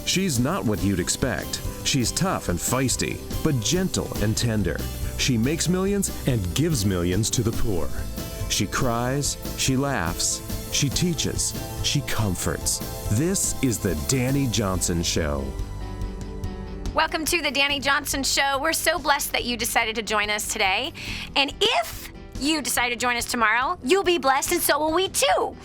She's not what you'd expect. She's tough and feisty, but gentle and tender. She makes millions and gives millions to the poor. She cries, she laughs, she teaches, she comforts. This is the Dani Johnson Show. Welcome to the Dani Johnson Show. We're so blessed that you decided to join us today. And if you decide to join us tomorrow, you'll be blessed and so will we too.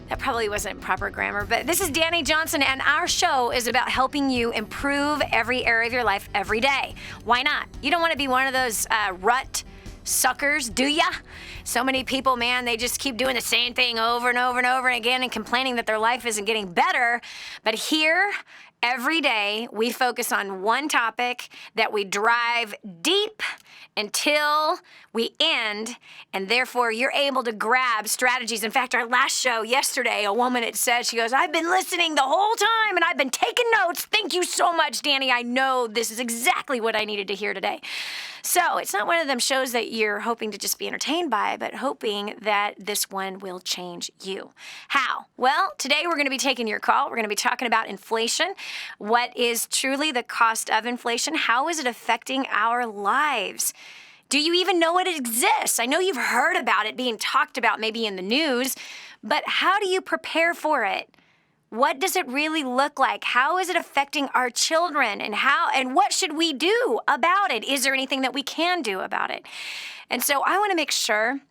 That probably wasn't proper grammar, but this is Dani Johnson, and our show is about helping you improve every area of your life every day. Why not? You don't want to be one of those rut suckers, do ya? So many people, man, they just keep doing the same thing over and over and over again and complaining that their life isn't getting better. But here, every day, we focus on one topic that we drive deep until we end, and therefore you're able to grab strategies. In fact, our last show yesterday, a woman had said, she goes, I've been listening the whole time and I've been taking notes. Thank you so much, Dani. I know this is exactly what I needed to hear today. So it's not one of them shows that you're hoping to just be entertained by, but hoping that this one will change you. How? Well, today we're going to be taking your call. We're going to be talking about inflation. What is truly the cost of inflation? How is it affecting our lives? Do you even know it exists? I know you've heard about it being talked about maybe in the news, but how do you prepare for it? What does it really look like? How is it affecting our children? And what should we do about it? Is there anything that we can do about it? And so I want to make sure,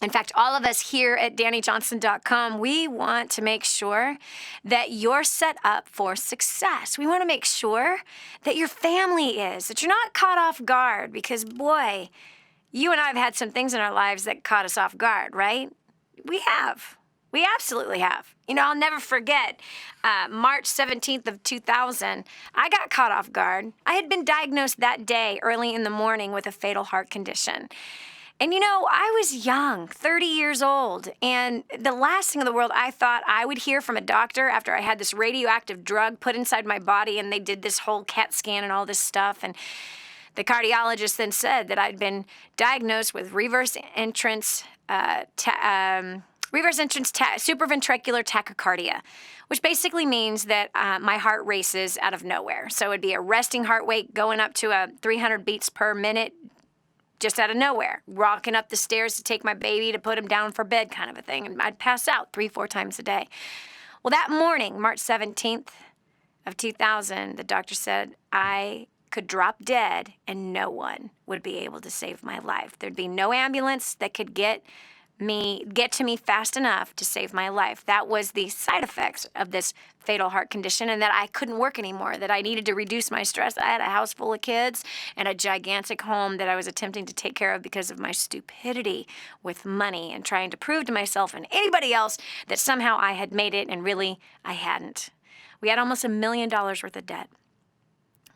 in fact, all of us here at DaniJohnson.com, we want to make sure that you're set up for success. We want to make sure that your family is, that you're not caught off guard, because boy, you and I have had some things in our lives that caught us off guard, right? We have. We absolutely have. You know, I'll never forget March 17th of 2000, I got caught off guard. I had been diagnosed that day early in the morning with a fatal heart condition. And you know, I was young, 30 years old, and the last thing in the world I thought I would hear from a doctor after I had this radioactive drug put inside my body, and they did this whole CAT scan and all this stuff, and the cardiologist then said that I'd been diagnosed with reverse entrance supraventricular tachycardia, which basically means that my heart races out of nowhere. So it'd be a resting heart rate going up to 300 beats per minute, just out of nowhere, walking up the stairs to take my baby to put him down for bed kind of a thing. And I'd pass out 3-4 times a day. Well, that morning, March 17th of 2000, the doctor said I could drop dead and no one would be able to save my life. There'd be no ambulance that could get to me fast enough to save my life. That was the side effects of this fatal heart condition, and that I couldn't work anymore, that I needed to reduce my stress. I had a house full of kids and a gigantic home that I was attempting to take care of because of my stupidity with money and trying to prove to myself and anybody else that somehow I had made it, and really I hadn't. We had almost $1 million worth of debt.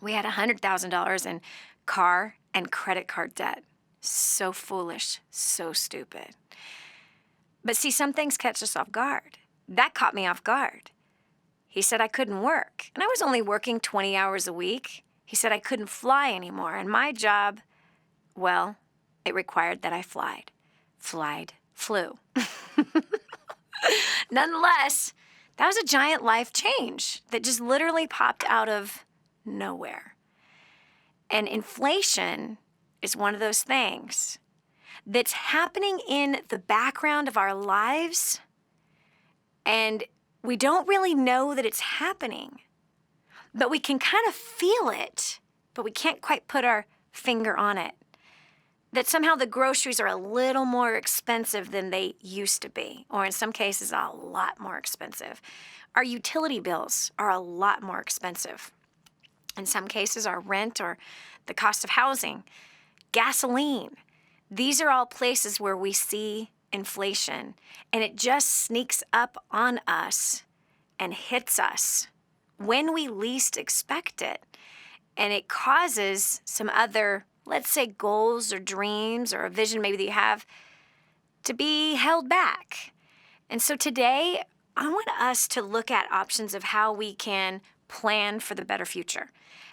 We had $100,000 in car and credit card debt. So foolish, so stupid. But see, some things catch us off guard. That caught me off guard. He said I couldn't work, and I was only working 20 hours a week. He said I couldn't fly anymore, and my job, well, it required that I flew. Nonetheless, that was a giant life change that just literally popped out of nowhere. And inflation is one of those things that's happening in the background of our lives, and we don't really know that it's happening, but we can kind of feel it, but we can't quite put our finger on it. That somehow the groceries are a little more expensive than they used to be, or in some cases, a lot more expensive. Our utility bills are a lot more expensive. In some cases, our rent or the cost of housing, gasoline. These are all places where we see inflation, and it just sneaks up on us and hits us when we least expect it. And it causes some other, let's say, goals or dreams or a vision maybe that you have to be held back. And so today, I want us to look at options of how we can plan for the better future,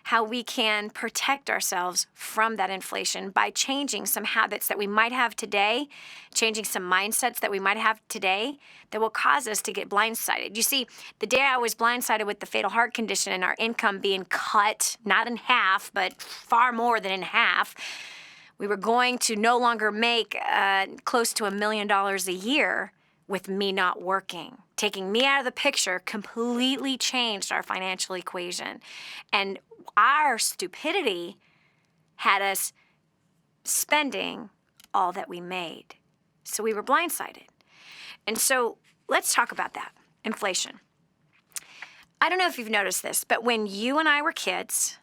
how we can protect ourselves from that inflation by changing some habits that we might have today, changing some mindsets that we might have today that will cause us to get blindsided. You see, the day I was blindsided with the fatal heart condition and our income being cut, not in half, but far more than in half, we were going to no longer make close to $1 million a year with me not working. Taking me out of the picture completely changed our financial equation. And our stupidity had us spending all that we made. So we were blindsided. And so let's talk about that, inflation. I don't know if you've noticed this, but when you and I were kids,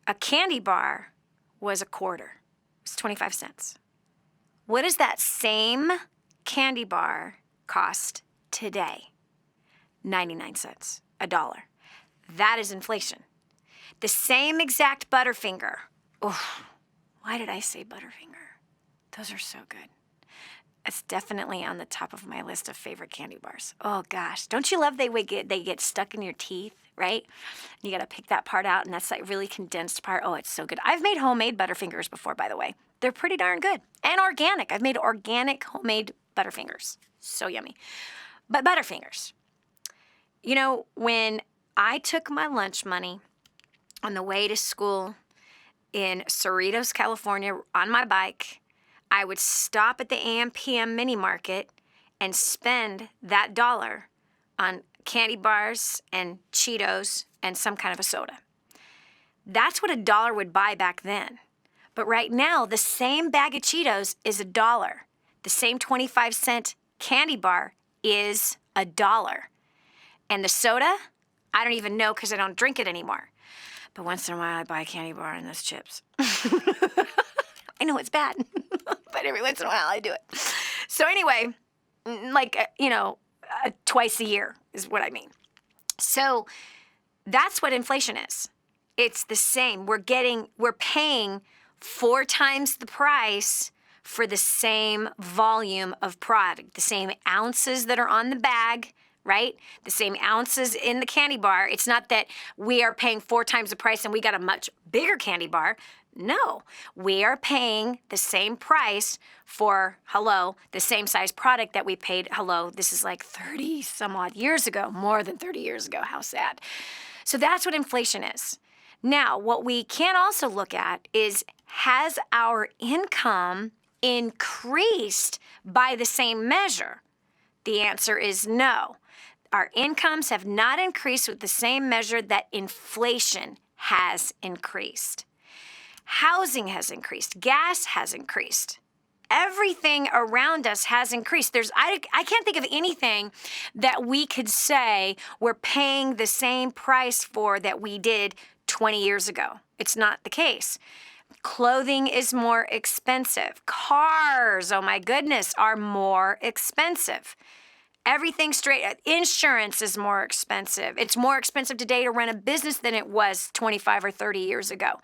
a candy bar was a quarter. It was 25 cents. What does that same candy bar cost today? 99 cents, $1. That is inflation. The same exact Butterfinger. Oh, why did I say Butterfinger? Those are so good. It's definitely on the top of my list of favorite candy bars. Oh gosh, don't you love they get stuck in your teeth, right? You got to pick that part out, and that's that really condensed part. Oh, it's so good. I've made homemade Butterfingers before, by the way. They're pretty darn good and organic. I've made organic homemade Butterfingers. So yummy. But Butterfingers. You know, when I took my lunch money on the way to school in Cerritos, California, on my bike, I would stop at the AM/PM mini market and spend that dollar on candy bars and Cheetos and some kind of a soda. That's what $1 would buy back then. But right now, the same bag of Cheetos is $1. The same 25-cent candy bar is $1. And the soda, I don't even know because I don't drink it anymore. But once in a while, I buy a candy bar and those chips. I know it's bad, but every once in a while I do it. So anyway, twice a year is what I mean. So that's what inflation is. It's the same. We're paying 4 times the price for the same volume of product, the same ounces that are on the bag, right? The same ounces in the candy bar. It's not that we are paying 4 times the price and we got a much bigger candy bar. No, we are paying the same price for, the same size product that we paid, this is like 30 some odd years ago, more than 30 years ago. How sad. So that's what inflation is. Now, what we can also look at is, has our income increased by the same measure? The answer is no. Our incomes have not increased with the same measure that inflation has increased. Housing has increased. Gas has increased. Everything around us has increased. I can't think of anything that we could say we're paying the same price for that we did 20 years ago. It's not the case. Clothing is more expensive. Cars, oh my goodness, are more expensive. Everything insurance is more expensive. It's more expensive today to run a business than it was 25 or 30 years ago.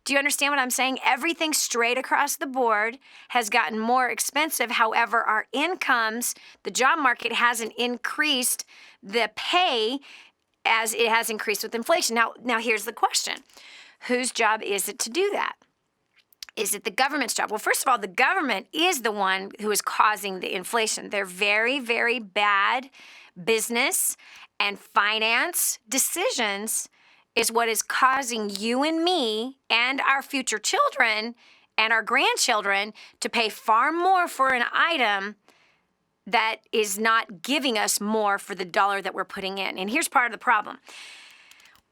Do you understand what I'm saying? Everything straight across the board has gotten more expensive. However, our incomes, the job market hasn't increased the pay as it has increased with inflation. Now here's the question. Whose job is it to do that? Is it the government's job? Well, first of all, the government is the one who is causing the inflation. They're very, very bad business and finance decisions is what is causing you and me and our future children and our grandchildren to pay far more for an item that is not giving us more for the dollar that we're putting in. And here's part of the problem.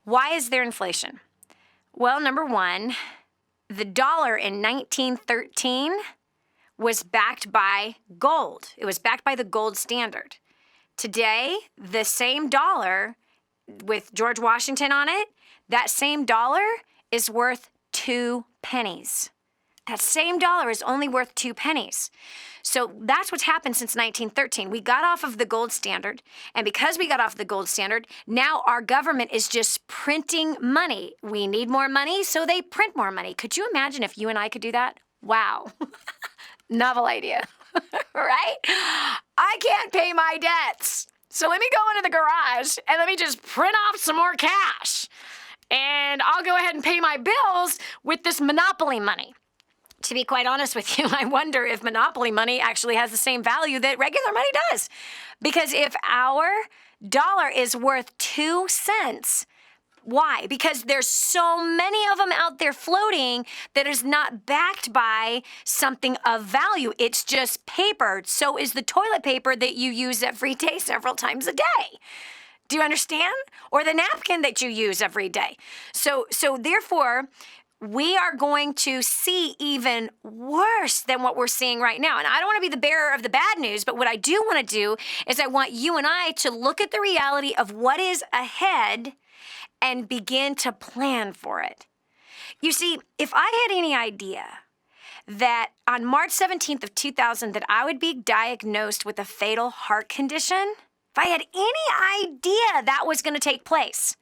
Why is there inflation? Well, number one, the dollar in 1913 was backed by gold. It was backed by the gold standard. Today, the same dollar with George Washington on it, that same dollar is worth 2 pennies. That same dollar is only worth 2 pennies. So that's what's happened since 1913. We got off of the gold standard, and because we got off the gold standard, now our government is just printing money. We need more money, so they print more money. Could you imagine if you and I could do that? Wow. Novel idea, right? I can't pay my debts, So let me go into the garage and let me just print off some more cash. And I'll go ahead and pay my bills with this Monopoly money. To be quite honest with you, I wonder if Monopoly money actually has the same value that regular money does. Because if our dollar is worth 2 cents, why? Because there's so many of them out there floating that is not backed by something of value. It's just paper. So is the toilet paper that you use every day several times a day. Do you understand? Or the napkin that you use every day. So therefore, we are going to see even worse than what we're seeing right now. And I don't want to be the bearer of the bad news, but what I do want to do is I want you and I to look at the reality of what is ahead and begin to plan for it. You see, if I had any idea that on March 17th of 2000 that I would be diagnosed with a fatal heart condition, if I had any idea that was going to take place,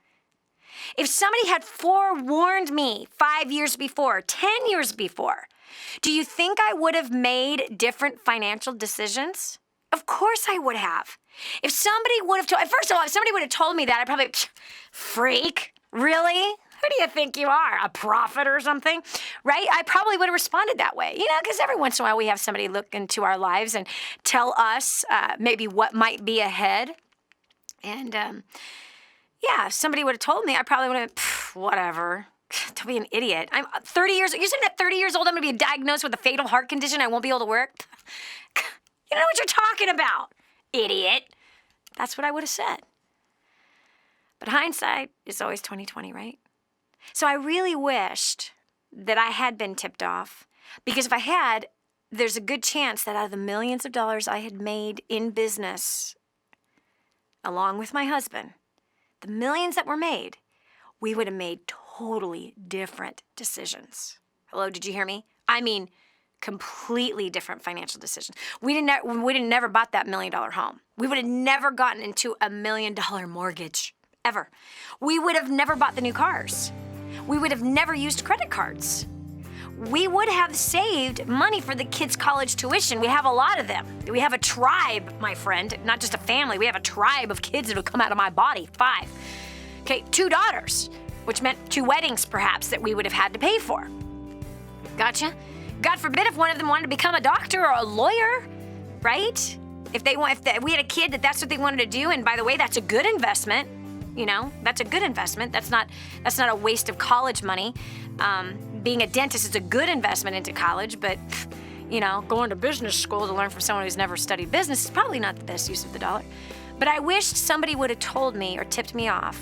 if somebody had forewarned me 5 years before, 10 years before, do you think I would have made different financial decisions? Of course I would have. If somebody would have told, first of all, if somebody would have told me that, I'd probably, freak, really? Who do you think you are, a prophet or something, right? I probably would have responded that way, because every once in a while we have somebody look into our lives and tell us maybe what might be ahead. And if somebody would have told me, I probably would have, whatever. Don't be an idiot. I'm 30 years, you're saying at 30 years old I'm going to be diagnosed with a fatal heart condition, I won't be able to work? You know what you're talking about, idiot. That's what I would have said. But hindsight is always 20/20, right? So I really wished that I had been tipped off, because if I had, there's a good chance that out of the millions of dollars I had made in business, along with my husband, the millions that were made, we would have made totally different decisions. Hello, did you hear me? I mean, completely different financial decisions. We didn't never bought that $1 million home. We would have never gotten into a $1 million mortgage, ever. We would have never bought the new cars. We would have never used credit cards. We would have saved money for the kids' college tuition. We have a lot of them. We have a tribe, my friend, not just a family. We have a tribe of kids that will come out of my body, 5. Okay, 2 daughters, which meant 2 weddings, perhaps, that we would have had to pay for. Gotcha? God forbid if one of them wanted to become a doctor or a lawyer, right? If we had a kid that's what they wanted to do, and by the way, that's a good investment. That's a good investment. That's not a waste of college money. Being a dentist is a good investment into college, but going to business school to learn from someone who's never studied business is probably not the best use of the dollar. But I wished somebody would have told me or tipped me off.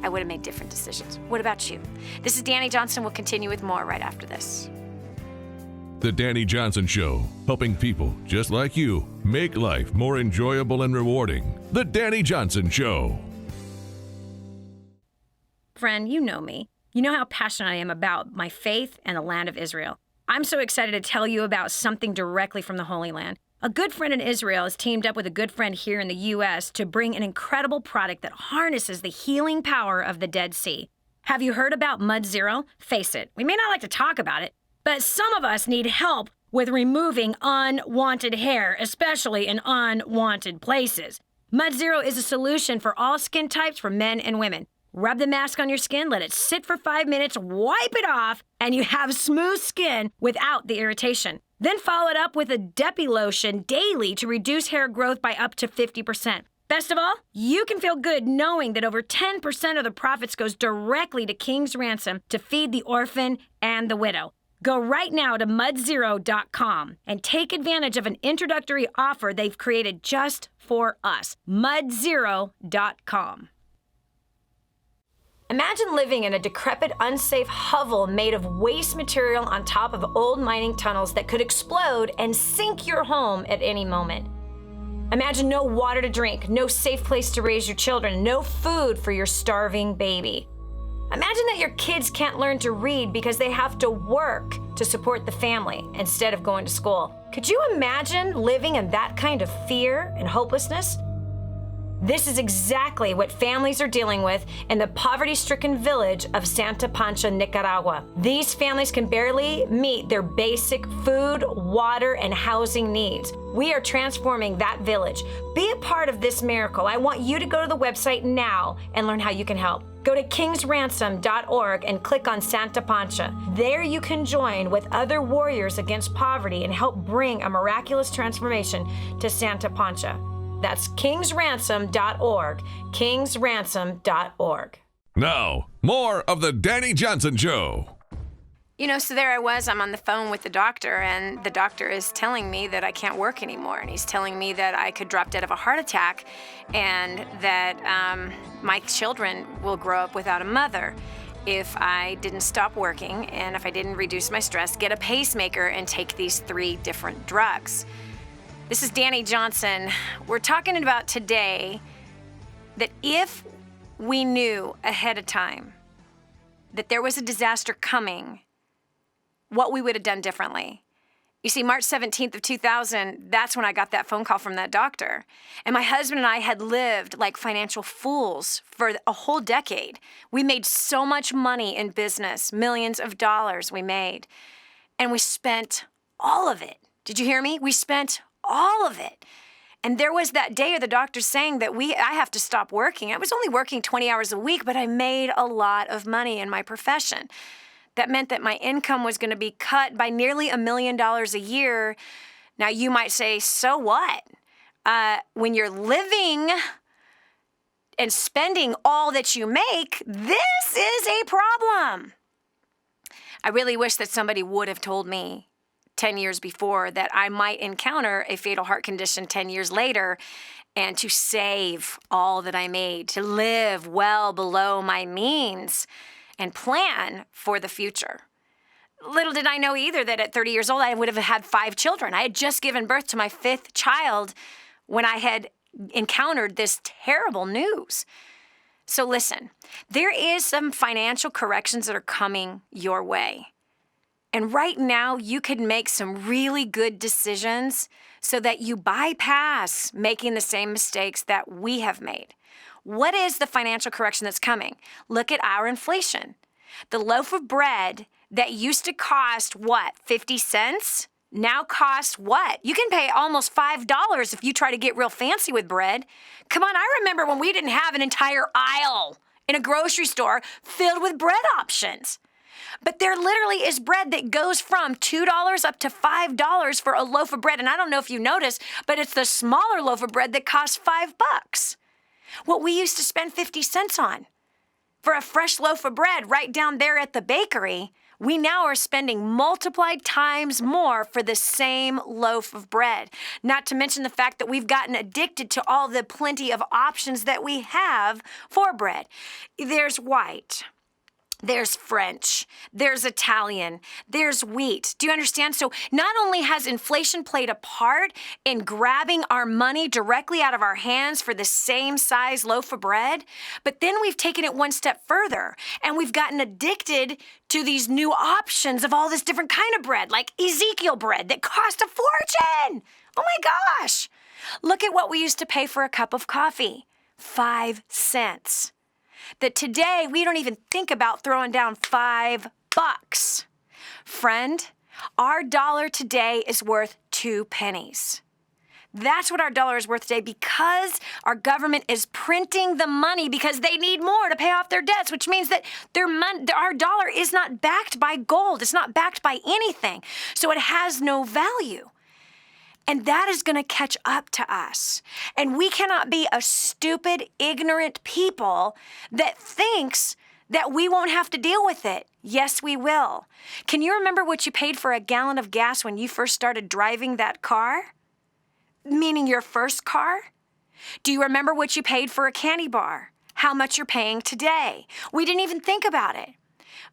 I would have made different decisions. What about you? This is Dani Johnson. We'll continue with more right after this. The Dani Johnson Show, helping people just like you make life more enjoyable and rewarding. The Dani Johnson Show. Friend, you know me. You know how passionate I am about my faith and the land of Israel. I'm so excited to tell you about something directly from the Holy Land. A good friend in Israel has teamed up with a good friend here in the U.S. to bring an incredible product that harnesses the healing power of the Dead Sea. Have you heard about Mud Zero? Face it, we may not like to talk about it, but some of us need help with removing unwanted hair, especially in unwanted places. Mud Zero is a solution for all skin types for men and women. Rub the mask on your skin, let it sit for 5 minutes, wipe it off, and you have smooth skin without the irritation. Then follow it up with a Depi lotion daily to reduce hair growth by up to 50%. Best of all, you can feel good knowing that over 10% of the profits goes directly to King's Ransom to feed the orphan and the widow. Go right now to mudzero.com and take advantage of an introductory offer they've created just for us. mudzero.com. Imagine living in a decrepit, unsafe hovel made of waste material on top of old mining tunnels that could explode and sink your home at any moment. Imagine no water to drink, no safe place to raise your children, no food for your starving baby. Imagine that your kids can't learn to read because they have to work to support the family instead of going to school. Could you imagine living in that kind of fear and hopelessness? This is exactly what families are dealing with in the poverty-stricken village of Santa Pancha, Nicaragua. These families can barely meet their basic food, water, and housing needs. We are transforming that village. Be a part of this miracle. I want you to go to the website now and learn how you can help. Go to kingsransom.org and click on Santa Pancha. There you can join with other warriors against poverty and help bring a miraculous transformation to Santa Pancha. That's kingsransom.org, kingsransom.org. Now, more of the Dani Johnson Show. You know, so there I was, I'm on the phone with the doctor, and the doctor is telling me that I can't work anymore, and he's telling me that I could drop dead of a heart attack, and that my children will grow up without a mother if I didn't stop working, and if I didn't reduce my stress, get a pacemaker, and take these 3 different drugs. This is Dani Johnson. We're talking about today that if we knew ahead of time that there was a disaster coming, what we would have done differently. You see, March 17th of 2000, that's when I got that phone call from that doctor. And my husband and I had lived like financial fools for a whole decade. We made so much money in business, millions of dollars we made. And we spent all of it. Did you hear me? We spent all of it. And there was that day of the doctor saying that I have to stop working. I was only working 20 hours a week, but I made a lot of money in my profession. That meant that my income was going to be cut by nearly $1 million a year. Now you might say, so what? When you're living and spending all that you make, this is a problem. I really wish that somebody would have told me 10 years before that I might encounter a fatal heart condition 10 years later, and to save all that I made, to live well below my means and plan for the future. Little did I know either that at 30 years old, I would have had 5 children. I had just given birth to my 5th child when I had encountered this terrible news. So listen, there is some financial corrections that are coming your way. And right now, you could make some really good decisions so that you bypass making the same mistakes that we have made. What is the financial correction that's coming? Look at our inflation. The loaf of bread that used to cost, 50 cents? Now costs what? You can pay almost $5 if you try to get real fancy with bread. Come on, I remember when we didn't have an entire aisle in a grocery store filled with bread options. But there literally is bread that goes from $2 up to $5 for a loaf of bread. And I don't know if you noticed, but it's the smaller loaf of bread that costs $5. What we used to spend 50 cents on for a fresh loaf of bread right down there at the bakery, we now are spending multiplied times more for the same loaf of bread. Not to mention the fact that we've gotten addicted to all the plenty of options that we have for bread. There's white. There's French, there's Italian, there's wheat. Do you understand? So not only has inflation played a part in grabbing our money directly out of our hands for the same size loaf of bread, but then we've taken it one step further and we've gotten addicted to these new options of all this different kind of bread, like Ezekiel bread that cost a fortune. Oh my gosh. Look at what we used to pay for a cup of coffee, 5 cents. That today we don't even think about throwing down $5. Friend, our dollar today is worth 2 pennies. That's what our dollar is worth today because our government is printing the money because they need more to pay off their debts, which means that our dollar is not backed by gold. It's not backed by anything. So it has no value. And that is going to catch up to us. And we cannot be a stupid, ignorant people that thinks that we won't have to deal with it. Yes, we will. Can you remember what you paid for a gallon of gas when you first started driving that car? Meaning your first car? Do you remember what you paid for a candy bar? How much you're paying today? We didn't even think about it.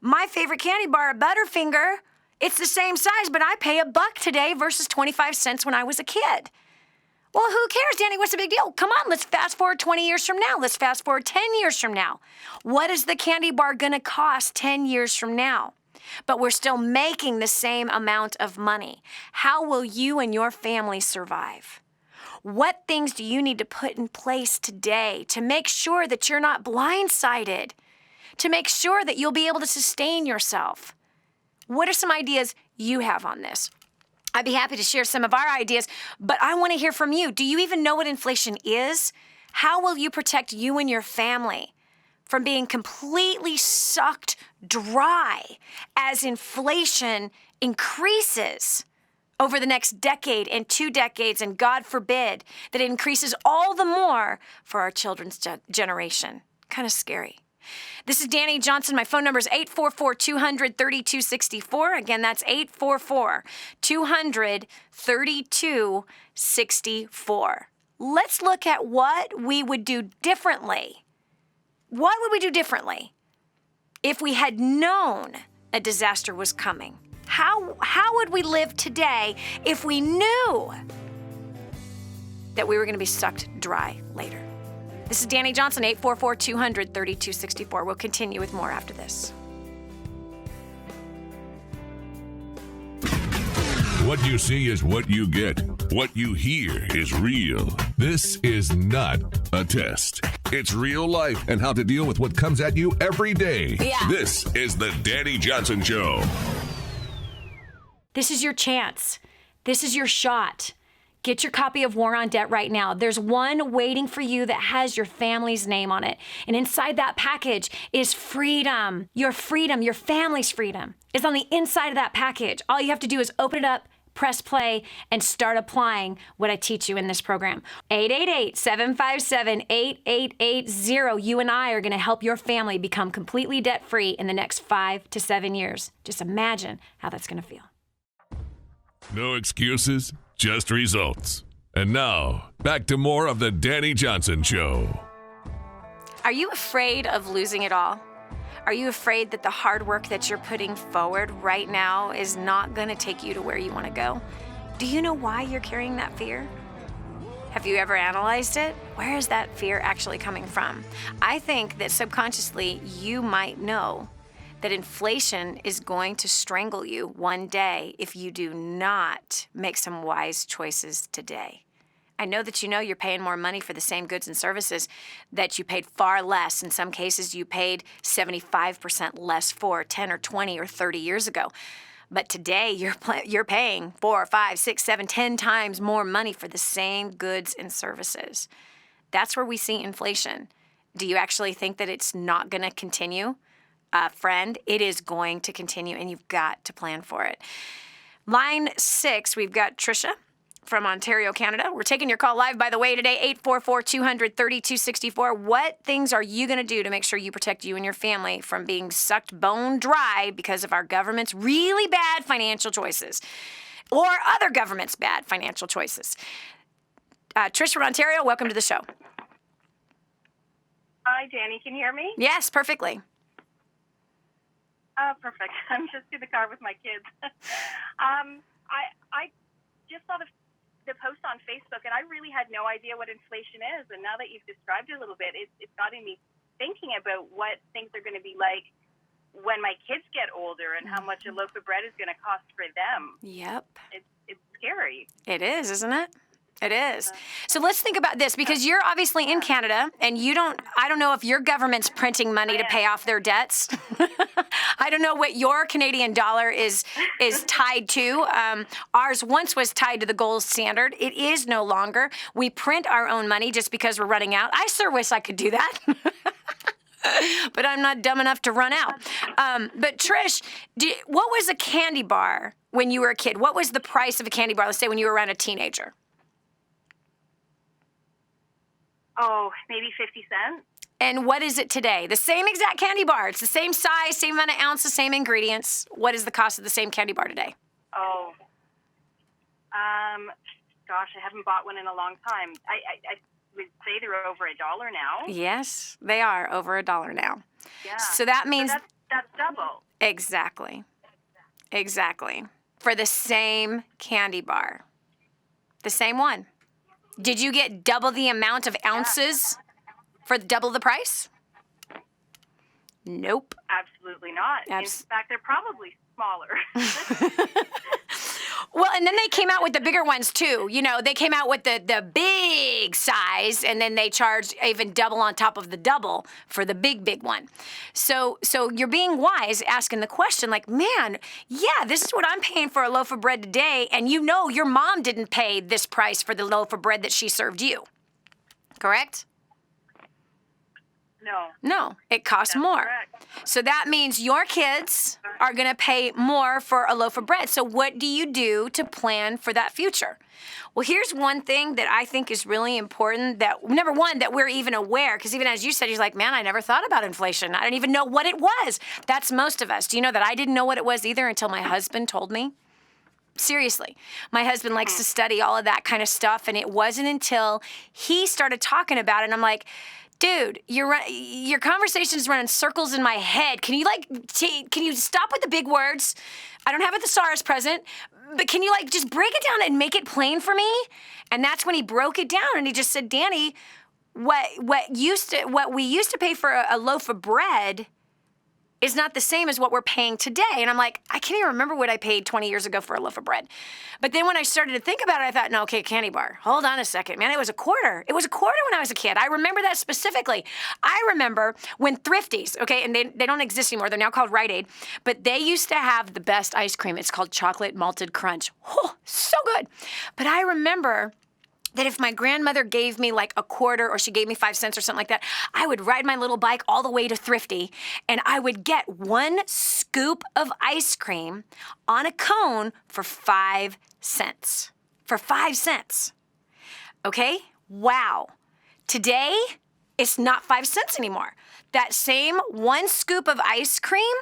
My favorite candy bar, a Butterfinger, it's the same size, but I pay $1 today versus 25 cents when I was a kid. Well, who cares, Dani? What's the big deal? Come on, let's fast forward 20 years from now. Let's fast forward 10 years from now. What is the candy bar going to cost 10 years from now? But we're still making the same amount of money. How will you and your family survive? What things do you need to put in place today to make sure that you're not blindsided, to make sure that you'll be able to sustain yourself? What are some ideas you have on this? I'd be happy to share some of our ideas, but I want to hear from you. Do you even know what inflation is? How will you protect you and your family from being completely sucked dry as inflation increases over the next decade and 2 decades, and God forbid that it increases all the more for our children's generation? Kind of scary. This is Dani Johnson. My phone number is 844-200-3264. Again, that's 844-200-3264. Let's look at what we would do differently. What would we do differently if we had known a disaster was coming? How would we live today if we knew that we were going to be sucked dry later? This is Dani Johnson, 844-200-3264. We'll continue with more after this. What you see is what you get. What you hear is real. This is not a test. It's real life and how to deal with what comes at you every day. Yeah. This is the Dani Johnson Show. This is your chance. This is your shot. Get your copy of War on Debt right now. There's one waiting for you that has your family's name on it. And inside that package is freedom. Your freedom, your family's freedom is on the inside of that package. All you have to do is open it up, press play, and start applying what I teach you in this program. 888-757-8880. You and I are going to help your family become completely debt-free in the next 5 to 7 years. Just imagine how that's going to feel. No excuses, just results. And now, back to more of the Dani Johnson Show. Are you afraid of losing it all? Are you afraid that the hard work that you're putting forward right now is not going to take you to where you want to go? Do you know why you're carrying that fear? Have you ever analyzed it? Where is that fear actually coming from? I think that subconsciously you might know that inflation is going to strangle you one day if you do not make some wise choices today. I know that you know you're paying more money for the same goods and services that you paid far less. In some cases, you paid 75% less for 10 or 20 or 30 years ago. But today, you're paying 4, 5, 6, 7, 10 times more money for the same goods and services. That's where we see inflation. Do you actually think that it's not going to continue? Friend, it is going to continue, and you've got to plan for it. Line 6, we've got Trisha from Ontario, Canada. We're taking your call live, by the way, today, 844-200-3264. What things are you going to do to make sure you protect you and your family from being sucked bone dry because of our government's really bad financial choices or other government's bad financial choices? Trisha from Ontario, welcome to the show. Hi, Dani. Can you hear me? Yes, perfectly. Perfect. I'm just in the car with my kids. I just saw the post on Facebook, and I really had no idea what inflation is. And now that you've described it a little bit, it's gotten me thinking about what things are going to be like when my kids get older and how much a loaf of bread is going to cost for them. Yep. It's scary. It is, isn't it? It is. So let's think about this, because you're obviously in Canada, and I don't know if your government's printing money to pay off their debts. I don't know what your Canadian dollar is tied to. Ours once was tied to the gold standard. It is no longer. We print our own money just because we're running out. I sure wish I could do that. But I'm not dumb enough to run out. But Trish, what was a candy bar when you were a kid? What was the price of a candy bar, let's say when you were around a teenager? Oh, maybe 50 cents. And what is it today? The same exact candy bar. It's the same size, same amount of ounces, same ingredients. What is the cost of the same candy bar today? Oh, gosh, I haven't bought one in a long time. I would say they're over $1 now. Yes, they are over $1 now. Yeah. So that means that's double. Exactly. For the same candy bar, the same one. Did you get double the amount of ounces for double the price? Nope. Absolutely not. In fact, they're probably smaller. Well, and then they came out with the bigger ones too. You know, they came out with the big size, and then they charged even double on top of the double for the big one. So you're being wise asking the question, like, man, yeah, this is what I'm paying for a loaf of bread today, and you know your mom didn't pay this price for the loaf of bread that she served you. Correct? No, it costs more. Correct. So that means your kids are going to pay more for a loaf of bread. So what do you do to plan for that future? Well, here's one thing that I think is really important, that number one, that we're even aware, because even as you said, you're like, man, I never thought about inflation. I didn't even know what it was. That's most of us. Do you know that I didn't know what it was either until my husband told me? Seriously. My husband likes to study all of that kind of stuff, and it wasn't until he started talking about it, and I'm like, dude, your conversation is running circles in my head. Can you can you stop with the big words? I don't have a thesaurus present, but can you just break it down and make it plain for me? And that's when he broke it down, and he just said, Dani, what we used to pay for a loaf of bread is not the same as what we're paying today. And I'm like, I can't even remember what I paid 20 years ago for a loaf of bread. But then when I started to think about it, I thought, no, okay, candy bar. Hold on a second, man. It was a quarter. It was a quarter when I was a kid. I remember that specifically. I remember when Thrifties, okay, and they don't exist anymore. They're now called Rite Aid. But they used to have the best ice cream. It's called Chocolate Malted Crunch. Oh, so good. But I remember that if my grandmother gave me a quarter, or she gave me 5 cents or something like that, I would ride my little bike all the way to Thrifty, and I would get 1 scoop of ice cream on a cone for 5 cents. For 5 cents. Okay? Wow. Today, it's not 5 cents anymore. That same 1 scoop of ice cream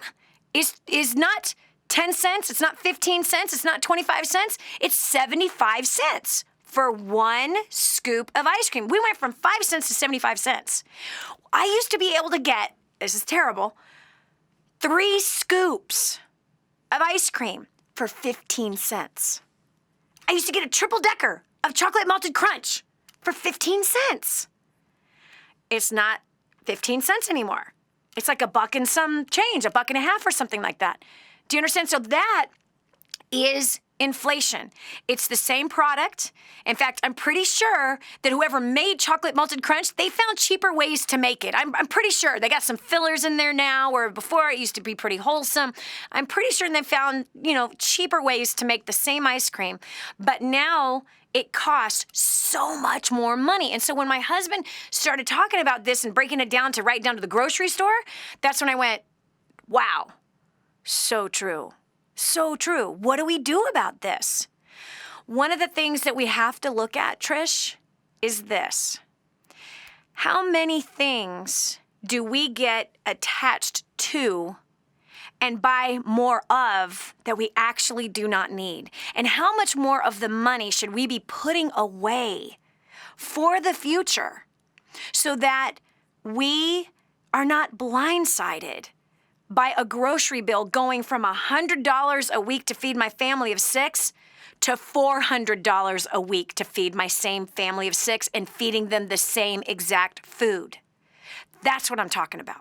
is not 10 cents, it's not 15 cents, it's not 25 cents, it's 75 cents. For 1 scoop of ice cream. We went from 5 cents to 75 cents. I used to be able to get, this is terrible, 3 scoops of ice cream for 15 cents. I used to get a triple decker of Chocolate Malted Crunch for 15 cents. It's not 15 cents anymore. It's like $1 and some change, $1.50 or something like that. Do you understand? So that is inflation. It's the same product. In fact, I'm pretty sure that whoever made Chocolate Malted Crunch, they found cheaper ways to make it. I'm pretty sure. They got some fillers in there now, where before it used to be pretty wholesome. I'm pretty sure they found, cheaper ways to make the same ice cream. But now it costs so much more money. And so when my husband started talking about this and breaking it down to right down to the grocery store, that's when I went, wow, so true. So true. What do we do about this? One of the things that we have to look at, Trish, is this. How many things do we get attached to and buy more of that we actually do not need? And how much more of the money should we be putting away for the future so that we are not blindsided by a grocery bill going from $100 a week to feed my family of 6 to $400 a week to feed my same family of 6 and feeding them the same exact food? That's what I'm talking about.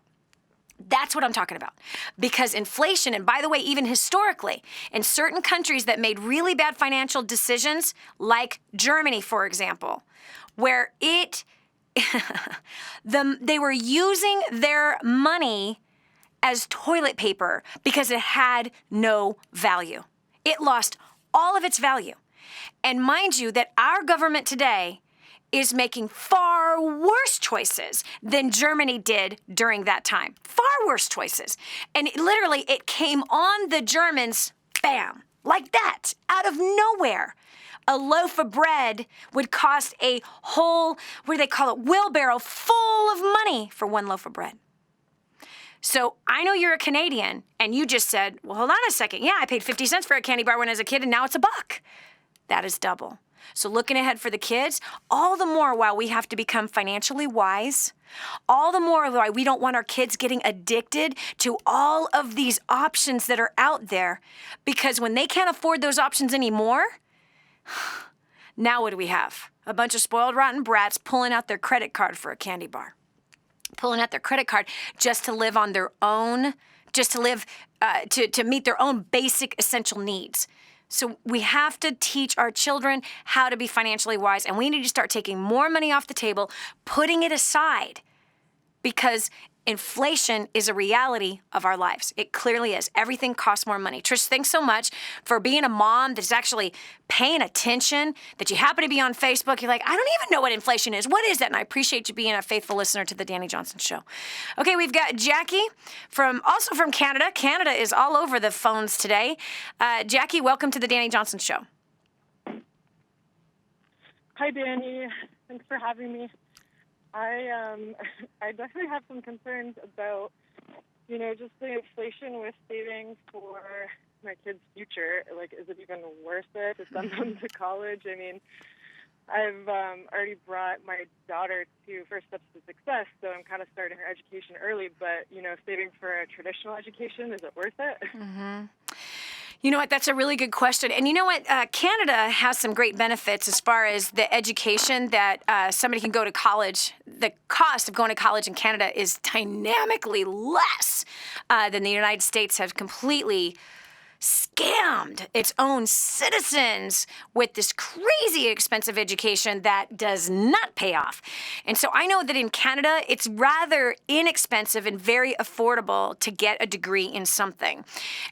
That's what I'm talking about. Because inflation, and by the way, even historically, in certain countries that made really bad financial decisions, like Germany, for example, where they were using their money as toilet paper because it had no value. It lost all of its value. And mind you that our government today is making far worse choices than Germany did during that time. Far worse choices. And it came on the Germans, bam, like that, out of nowhere. A loaf of bread would cost a whole, wheelbarrow full of money for 1 loaf of bread. So I know you're a Canadian, and you just said, well, hold on a second. Yeah, I paid 50 cents for a candy bar when I was a kid, and now it's $1. That is double. So looking ahead for the kids, all the more while we have to become financially wise, all the more why we don't want our kids getting addicted to all of these options that are out there, because when they can't afford those options anymore, now what do we have? A bunch of spoiled, rotten brats pulling out their credit card for a candy bar. Pulling out their credit card just to live on their own, just to live, to meet their own basic essential needs. So we have to teach our children how to be financially wise, and we need to start taking more money off the table, putting it aside, because inflation is a reality of our lives. It clearly is. Everything costs more money. Trish, thanks so much for being a mom that's actually paying attention, that you happen to be on Facebook. You're like, I don't even know what inflation is. What is that? And I appreciate you being a faithful listener to the Dani Johnson Show. Okay, we've got Jackie also from Canada. Canada is all over the phones today. Jackie, welcome to the Dani Johnson Show. Hi, Dani. Thanks for having me. I definitely have some concerns about, just the inflation with saving for my kids' future. Like, is it even worth it to send them to college? I mean, I've already brought my daughter to First Steps to Success, so I'm kind of starting her education early. But, saving for a traditional education, is it worth it? Mm-hmm. You know what? That's a really good question. And you know what? Canada has some great benefits as far as the education that somebody can go to college. The cost of going to college in Canada is dynamically less than the United States have completely scammed its own citizens with this crazy expensive education that does not pay off. And so I know that in Canada, it's rather inexpensive and very affordable to get a degree in something.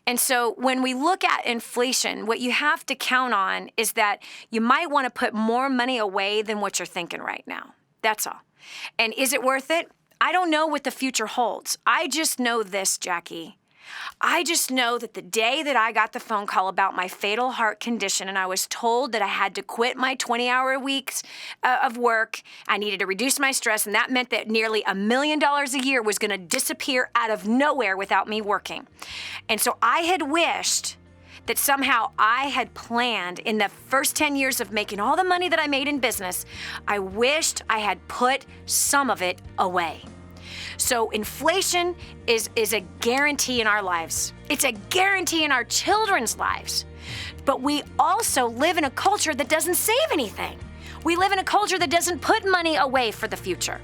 And so when we look at inflation, what you have to count on is that you might want to put more money away than what you're thinking right now. That's all. And is it worth it? I don't know what the future holds. I just know this, Jackie. I just know that the day that I got the phone call about my fatal heart condition and I was told that I had to quit my 20-hour weeks of work, I needed to reduce my stress, and that meant that nearly $1 million a year was going to disappear out of nowhere without me working. And so I had wished that somehow I had planned in the first 10 years of making all the money that I made in business, I wished I had put some of it away. So inflation is a guarantee in our lives. It's a guarantee in our children's lives. But we also live in a culture that doesn't save anything. We live in a culture that doesn't put money away for the future.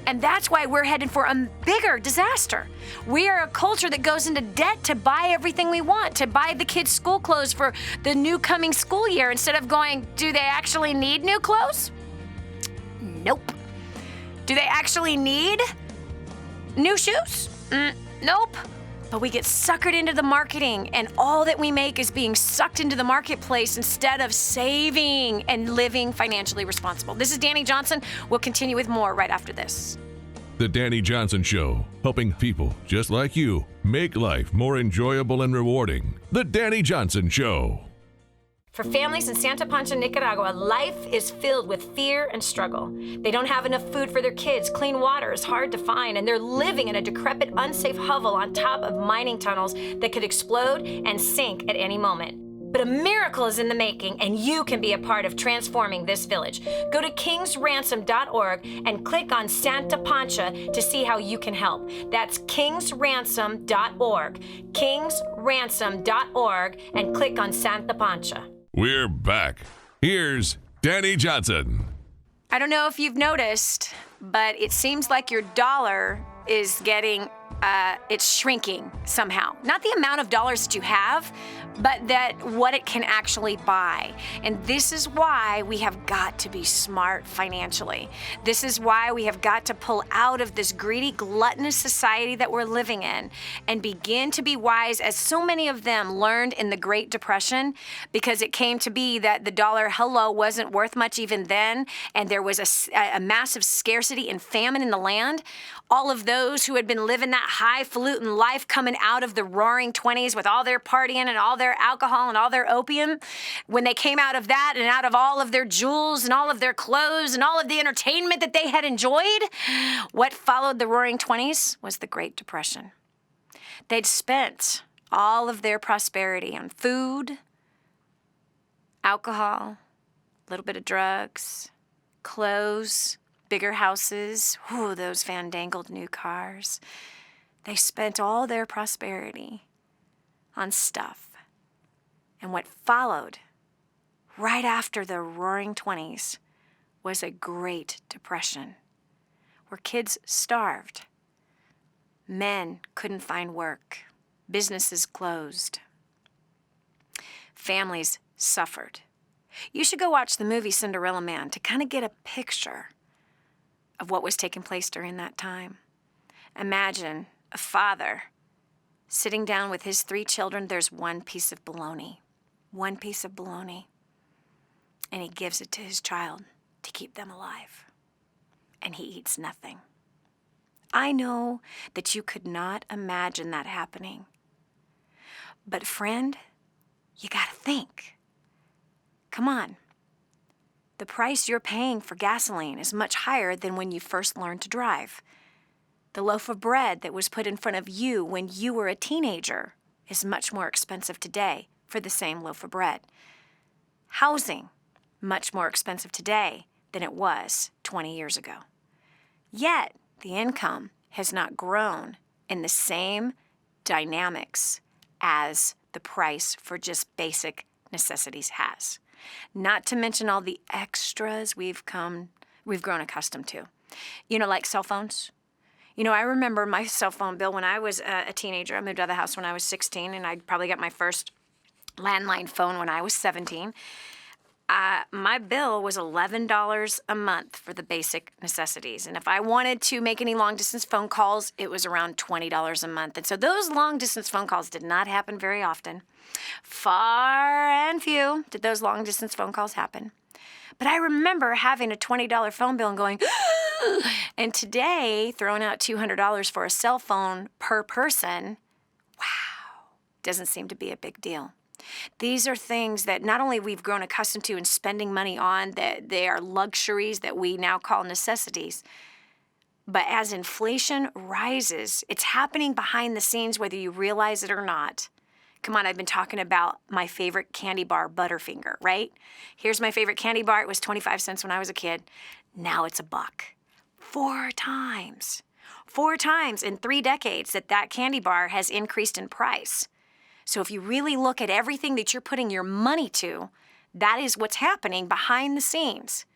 And that's why we're headed for a bigger disaster. We are a culture that goes into debt to buy everything we want, to buy the kids' school clothes for the new coming school year instead of going, do they actually need new clothes? Nope. Do they actually need new shoes? Nope. But we get suckered into the marketing, and all that we make is being sucked into the marketplace instead of saving and living financially responsible. This is Dani Johnson. We'll continue with more right after this. The Dani Johnson Show, helping people just like you make life more enjoyable and rewarding. The Dani Johnson Show. For families in Santa Pancha, Nicaragua, life is filled with fear and struggle. They don't have enough food for their kids, clean water is hard to find, and they're living in a decrepit, unsafe hovel on top of mining tunnels that could explode and sink at any moment. But a miracle is in the making, and you can be a part of transforming this village. Go to kingsransom.org and click on Santa Pancha to see how you can help. That's kingsransom.org, kingsransom.org, and click on Santa Pancha. We're back. Here's Dani Johnson. I don't know if you've noticed, but it seems like your dollar is getting, it's shrinking somehow. Not the amount of dollars that you have, but that what it can actually buy. And this is why we have got to be smart financially. This is why we have got to pull out of this greedy, gluttonous society that we're living in and begin to be wise, as so many of them learned in the Great Depression, because it came to be that the dollar, wasn't worth much even then, and there was a massive scarcity and famine in the land. All of those who had been living that highfalutin life coming out of the roaring 20s with all their partying and all their alcohol and all their opium, when they came out of that and out of all of their jewels and all of their clothes and all of the entertainment that they had enjoyed, what followed the roaring 20s was the Great Depression. They'd spent all of their prosperity on food, alcohol, a little bit of drugs, clothes, bigger houses, those fandangled new cars. They spent all their prosperity on stuff. And what followed right after the roaring 20s was a Great Depression, where kids starved, men couldn't find work, businesses closed, families suffered. You should go watch the movie Cinderella Man to kind of get a picture of what was taking place during that time. Imagine a father sitting down with his 3 children. There's one piece of bologna, and he gives it to his child to keep them alive, and he eats nothing. I know that you could not imagine that happening, but friend, you gotta think. Come on. The price you're paying for gasoline is much higher than when you first learned to drive. The loaf of bread that was put in front of you when you were a teenager is much more expensive today for the same loaf of bread. Housing, much more expensive today than it was 20 years ago. Yet, the income has not grown in the same dynamics as the price for just basic necessities has. Not to mention all the extras we've grown accustomed to. Like cell phones. I remember my cell phone bill when I was a teenager. I moved out of the house when I was 16, and I probably got my first landline phone when I was 17. My bill was $11 a month for the basic necessities. And if I wanted to make any long-distance phone calls, it was around $20 a month. And so those long-distance phone calls did not happen very often. Far and few did those long-distance phone calls happen. But I remember having a $20 phone bill and going, and today, throwing out $200 for a cell phone per person, wow, doesn't seem to be a big deal. These are things that not only we've grown accustomed to and spending money on, that they are luxuries that we now call necessities. But as inflation rises, it's happening behind the scenes whether you realize it or not. Come on, I've been talking about my favorite candy bar, Butterfinger, right? Here's my favorite candy bar. It was 25 cents when I was a kid. Now it's $1. 4 times. 4 times in 3 decades that candy bar has increased in price. So if you really look at everything that you're putting your money to, that is what's happening behind the scenes.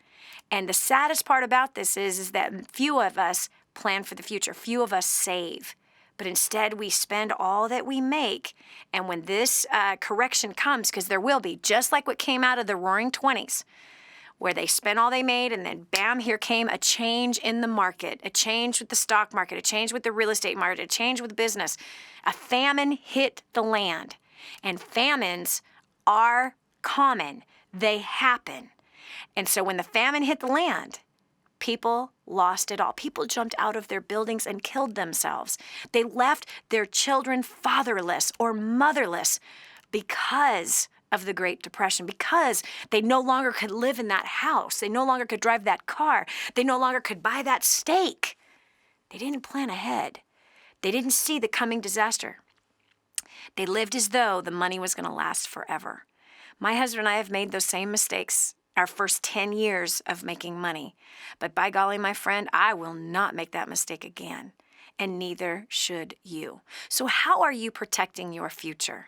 And the saddest part about this is that few of us plan for the future. Few of us save. But instead, we spend all that we make. And when this correction comes, because there will be, just like what came out of the Roaring '20s, where they spent all they made, and then bam, here came a change in the market, a change with the stock market, a change with the real estate market, a change with business. A famine hit the land. And famines are common. They happen. And so when the famine hit the land, people lost it all. People jumped out of their buildings and killed themselves. They left their children fatherless or motherless because of the Great Depression, because they no longer could live in that house. They no longer could drive that car. They no longer could buy that steak. They didn't plan ahead. They didn't see the coming disaster. They lived as though the money was going to last forever. My husband and I have made those same mistakes our first 10 years of making money. But by golly, my friend, I will not make that mistake again. And neither should you. So how are you protecting your future?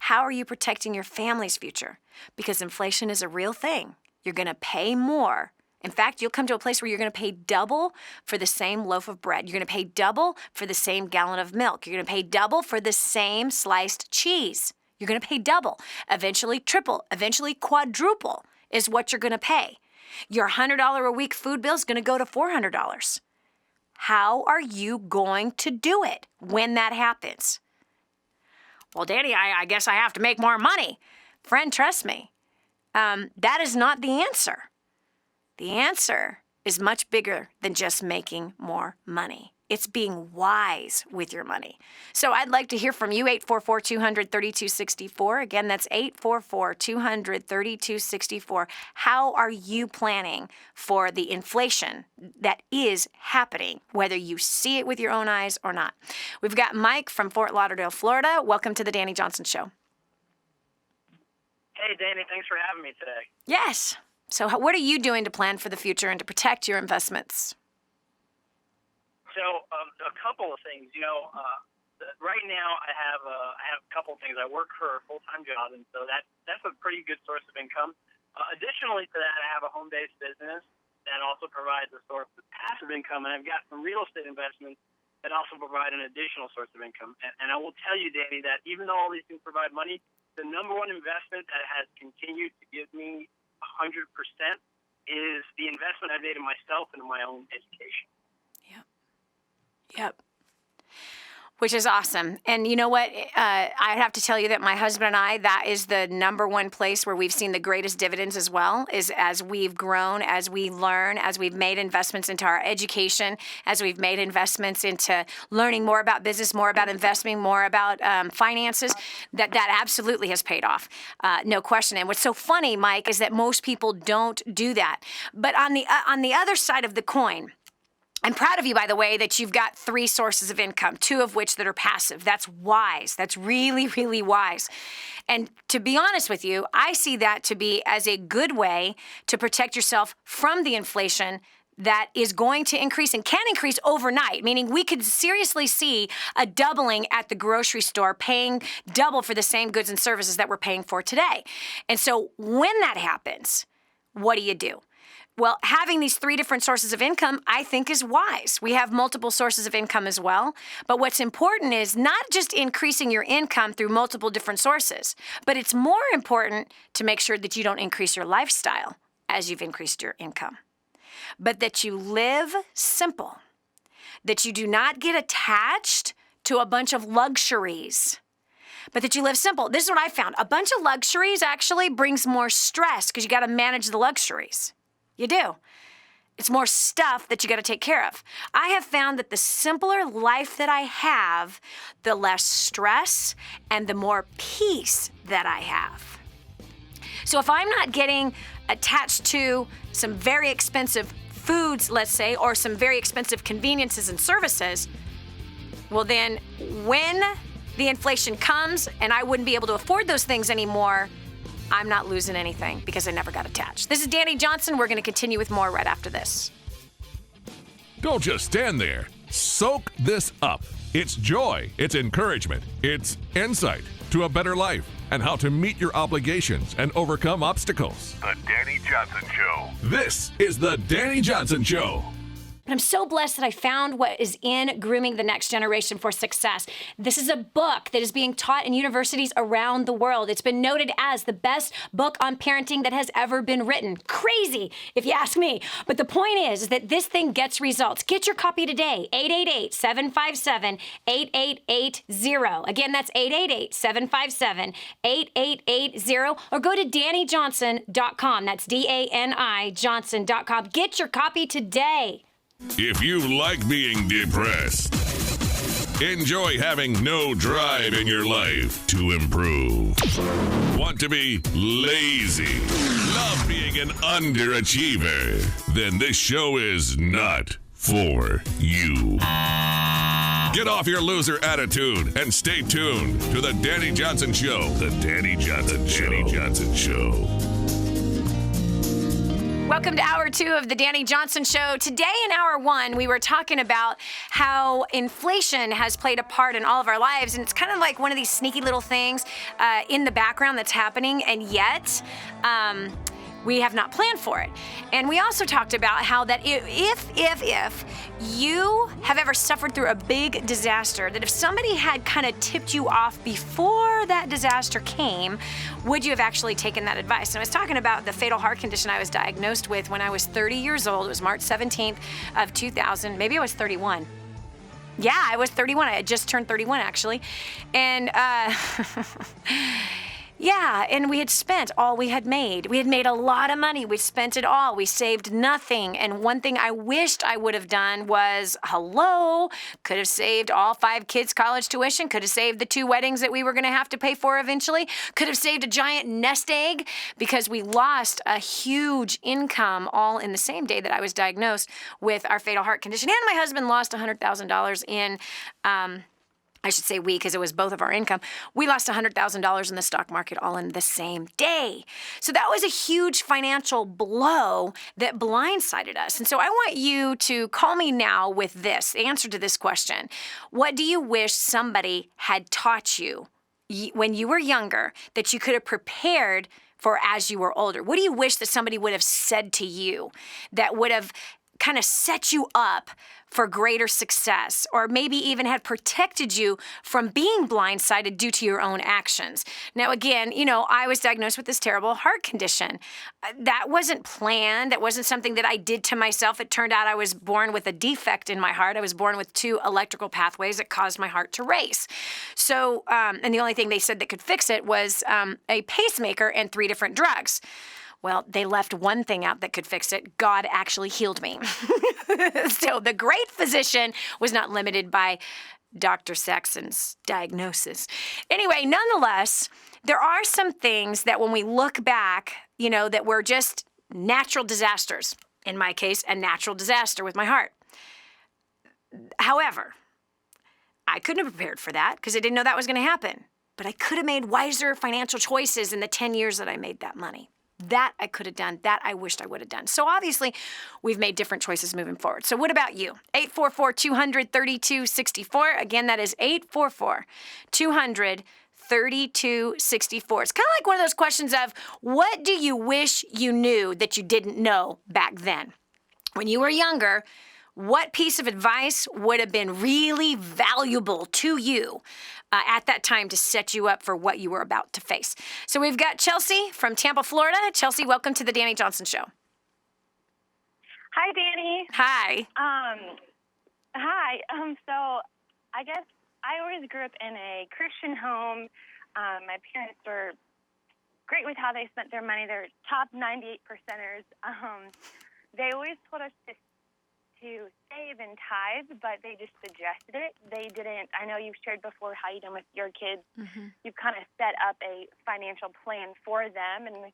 How are you protecting your family's future? Because inflation is a real thing. You're going to pay more. In fact, you'll come to a place where you're going to pay double for the same loaf of bread. You're going to pay double for the same gallon of milk. You're going to pay double for the same sliced cheese. You're going to pay double, eventually triple, eventually quadruple is what you're going to pay. Your $100 a week food bill is going to go to $400. How are you going to do it when that happens? Well, Dani, I guess I have to make more money. Friend, trust me, that is not the answer. The answer is much bigger than just making more money. It's being wise with your money. So I'd like to hear from you, 844-200-3264. Again, that's 844-200-3264. How are you planning for the inflation that is happening, whether you see it with your own eyes or not? We've got Mike from Fort Lauderdale, Florida. Welcome to the Dani Johnson Show. Hey, Dani, thanks for having me today. Yes. So what are you doing to plan for the future and to protect your investments? So a couple of things. Right now I have a couple of things. I work for a full-time job, and so that's a pretty good source of income. Additionally to that, I have a home-based business that also provides a source of passive income, and I've got some real estate investments that also provide an additional source of income. And I will tell you, Dani, that even though all these things provide money, the number one investment that has continued to give me 100% is the investment I made in myself and in my own education. Yep. Which is awesome. And you know what? I have to tell you that my husband and I, that is the number one place where we've seen the greatest dividends as well, is as we've grown, as we learn, as we've made investments into our education, as we've made investments into learning more about business, more about investing, more about finances, that absolutely has paid off. No question. And what's so funny, Mike, is that most people don't do that. But on the other side of the coin, I'm proud of you, by the way, that you've got 3 sources of income, 2 of which that are passive. That's wise. That's really, really wise. And to be honest with you, I see that to be as a good way to protect yourself from the inflation that is going to increase and can increase overnight, meaning we could seriously see a doubling at the grocery store, paying double for the same goods and services that we're paying for today. And so when that happens, what do? Well, having these 3 different sources of income, I think, is wise. We have multiple sources of income as well. But what's important is not just increasing your income through multiple different sources, but it's more important to make sure that you don't increase your lifestyle as you've increased your income, but that you live simple, that you do not get attached to a bunch of luxuries, but that you live simple. This is what I found. A bunch of luxuries actually brings more stress because you got to manage the luxuries. You do. It's more stuff that you got to take care of. I have found that the simpler life that I have, the less stress and the more peace that I have. So if I'm not getting attached to some very expensive foods, let's say, or some very expensive conveniences and services, well then when the inflation comes and I wouldn't be able to afford those things anymore, I'm not losing anything because I never got attached. This is Dani Johnson. We're going to continue with more right after this. Don't just stand there. Soak this up. It's joy, it's encouragement, it's insight to a better life and how to meet your obligations and overcome obstacles. The Dani Johnson Show. This is The Dani Johnson Show. And I'm so blessed that I found what is in Grooming the Next Generation for Success. This is a book that is being taught in universities around the world. It's been noted as the best book on parenting that has ever been written. Crazy, if you ask me. But the point is that this thing gets results. Get your copy today, 888-757-8880. Again, that's 888-757-8880. Or go to DaniJohnson.com. That's DANI Johnson.com. Get your copy today. If you like being depressed, enjoy having no drive in your life to improve, want to be lazy, love being an underachiever, then this show is not for you. Get off your loser attitude and stay tuned to The Dani Johnson Show. The Dani Johnson Show. Dani Johnson Show. Welcome to Hour 2 of the Dani Johnson Show. Today in Hour 1, we were talking about how inflation has played a part in all of our lives, and it's kind of like one of these sneaky little things in the background that's happening, and yet we have not planned for it. And we also talked about how that if you have ever suffered through a big disaster, that if somebody had kind of tipped you off before that disaster came, would you have actually taken that advice? And I was talking about the fatal heart condition I was diagnosed with when I was 30 years old. It was March 17th of 2000. Maybe I was 31. Yeah, I was 31. I had just turned 31, actually. And yeah, and we had spent all we had made. We had made a lot of money. We spent it all. We saved nothing. And one thing I wished I would have done was, could have saved all 5 kids' college tuition, could have saved the 2 weddings that we were going to have to pay for eventually, could have saved a giant nest egg, because we lost a huge income all in the same day that I was diagnosed with our fatal heart condition. And my husband lost $100,000 in I should say we, because it was both of our income. We lost $100,000 in the stock market all in the same day. So that was a huge financial blow that blindsided us. And so I want you to call me now with this answer to this question. What do you wish somebody had taught you when you were younger that you could have prepared for as you were older? What do you wish that somebody would have said to you that would have kind of set you up for greater success, or maybe even had protected you from being blindsided due to your own actions. Now, again, I was diagnosed with this terrible heart condition. That wasn't planned. That wasn't something that I did to myself. It turned out I was born with a defect in my heart. I was born with 2 electrical pathways that caused my heart to race. So, and the only thing they said that could fix it was a pacemaker and 3 different drugs. Well, they left one thing out that could fix it. God actually healed me. So the great physician was not limited by Dr. Saxon's diagnosis. Anyway, nonetheless, there are some things that when we look back, that were just natural disasters. In my case, a natural disaster with my heart. However, I couldn't have prepared for that because I didn't know that was going to happen. But I could have made wiser financial choices in the 10 years that I made that money. That I could have done. That I wished I would have done. So obviously, we've made different choices moving forward. So what about you? 844-200-3264. Again, that is 844-200-3264. It's kind of like one of those questions of, what do you wish you knew that you didn't know back then? When you were younger, what piece of advice would have been really valuable to you at that time to set you up for what you were about to face? So we've got Chelsea from Tampa, Florida. Chelsea, welcome to the Dani Johnson Show. Hi, Dani. Hi. Hi. So I guess I always grew up in a Christian home. My parents were great with how they spent their money. They're top 98 percenters. They always told us to save and tithe, but they just suggested it. They didn't. I know you've shared before how you done with your kids. Mm-hmm. You've kind of set up a financial plan for them and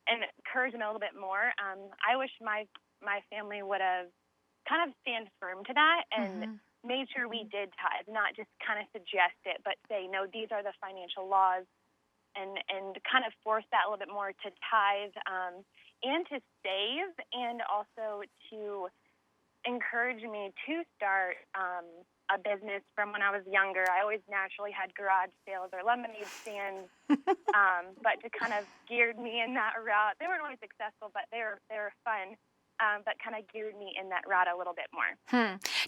encourage them a little bit more. I wish my family would have kind of stand firm to that and made sure we did tithe, not just kind of suggest it, but say, no, these are the financial laws, and kind of force that a little bit more to tithe and to save, and also to encouraged me to start a business from when I was younger. I always naturally had garage sales or lemonade stands, but to kind of geared me in that route. They weren't always successful, but they were fun, but kind of geared me in that route a little bit more.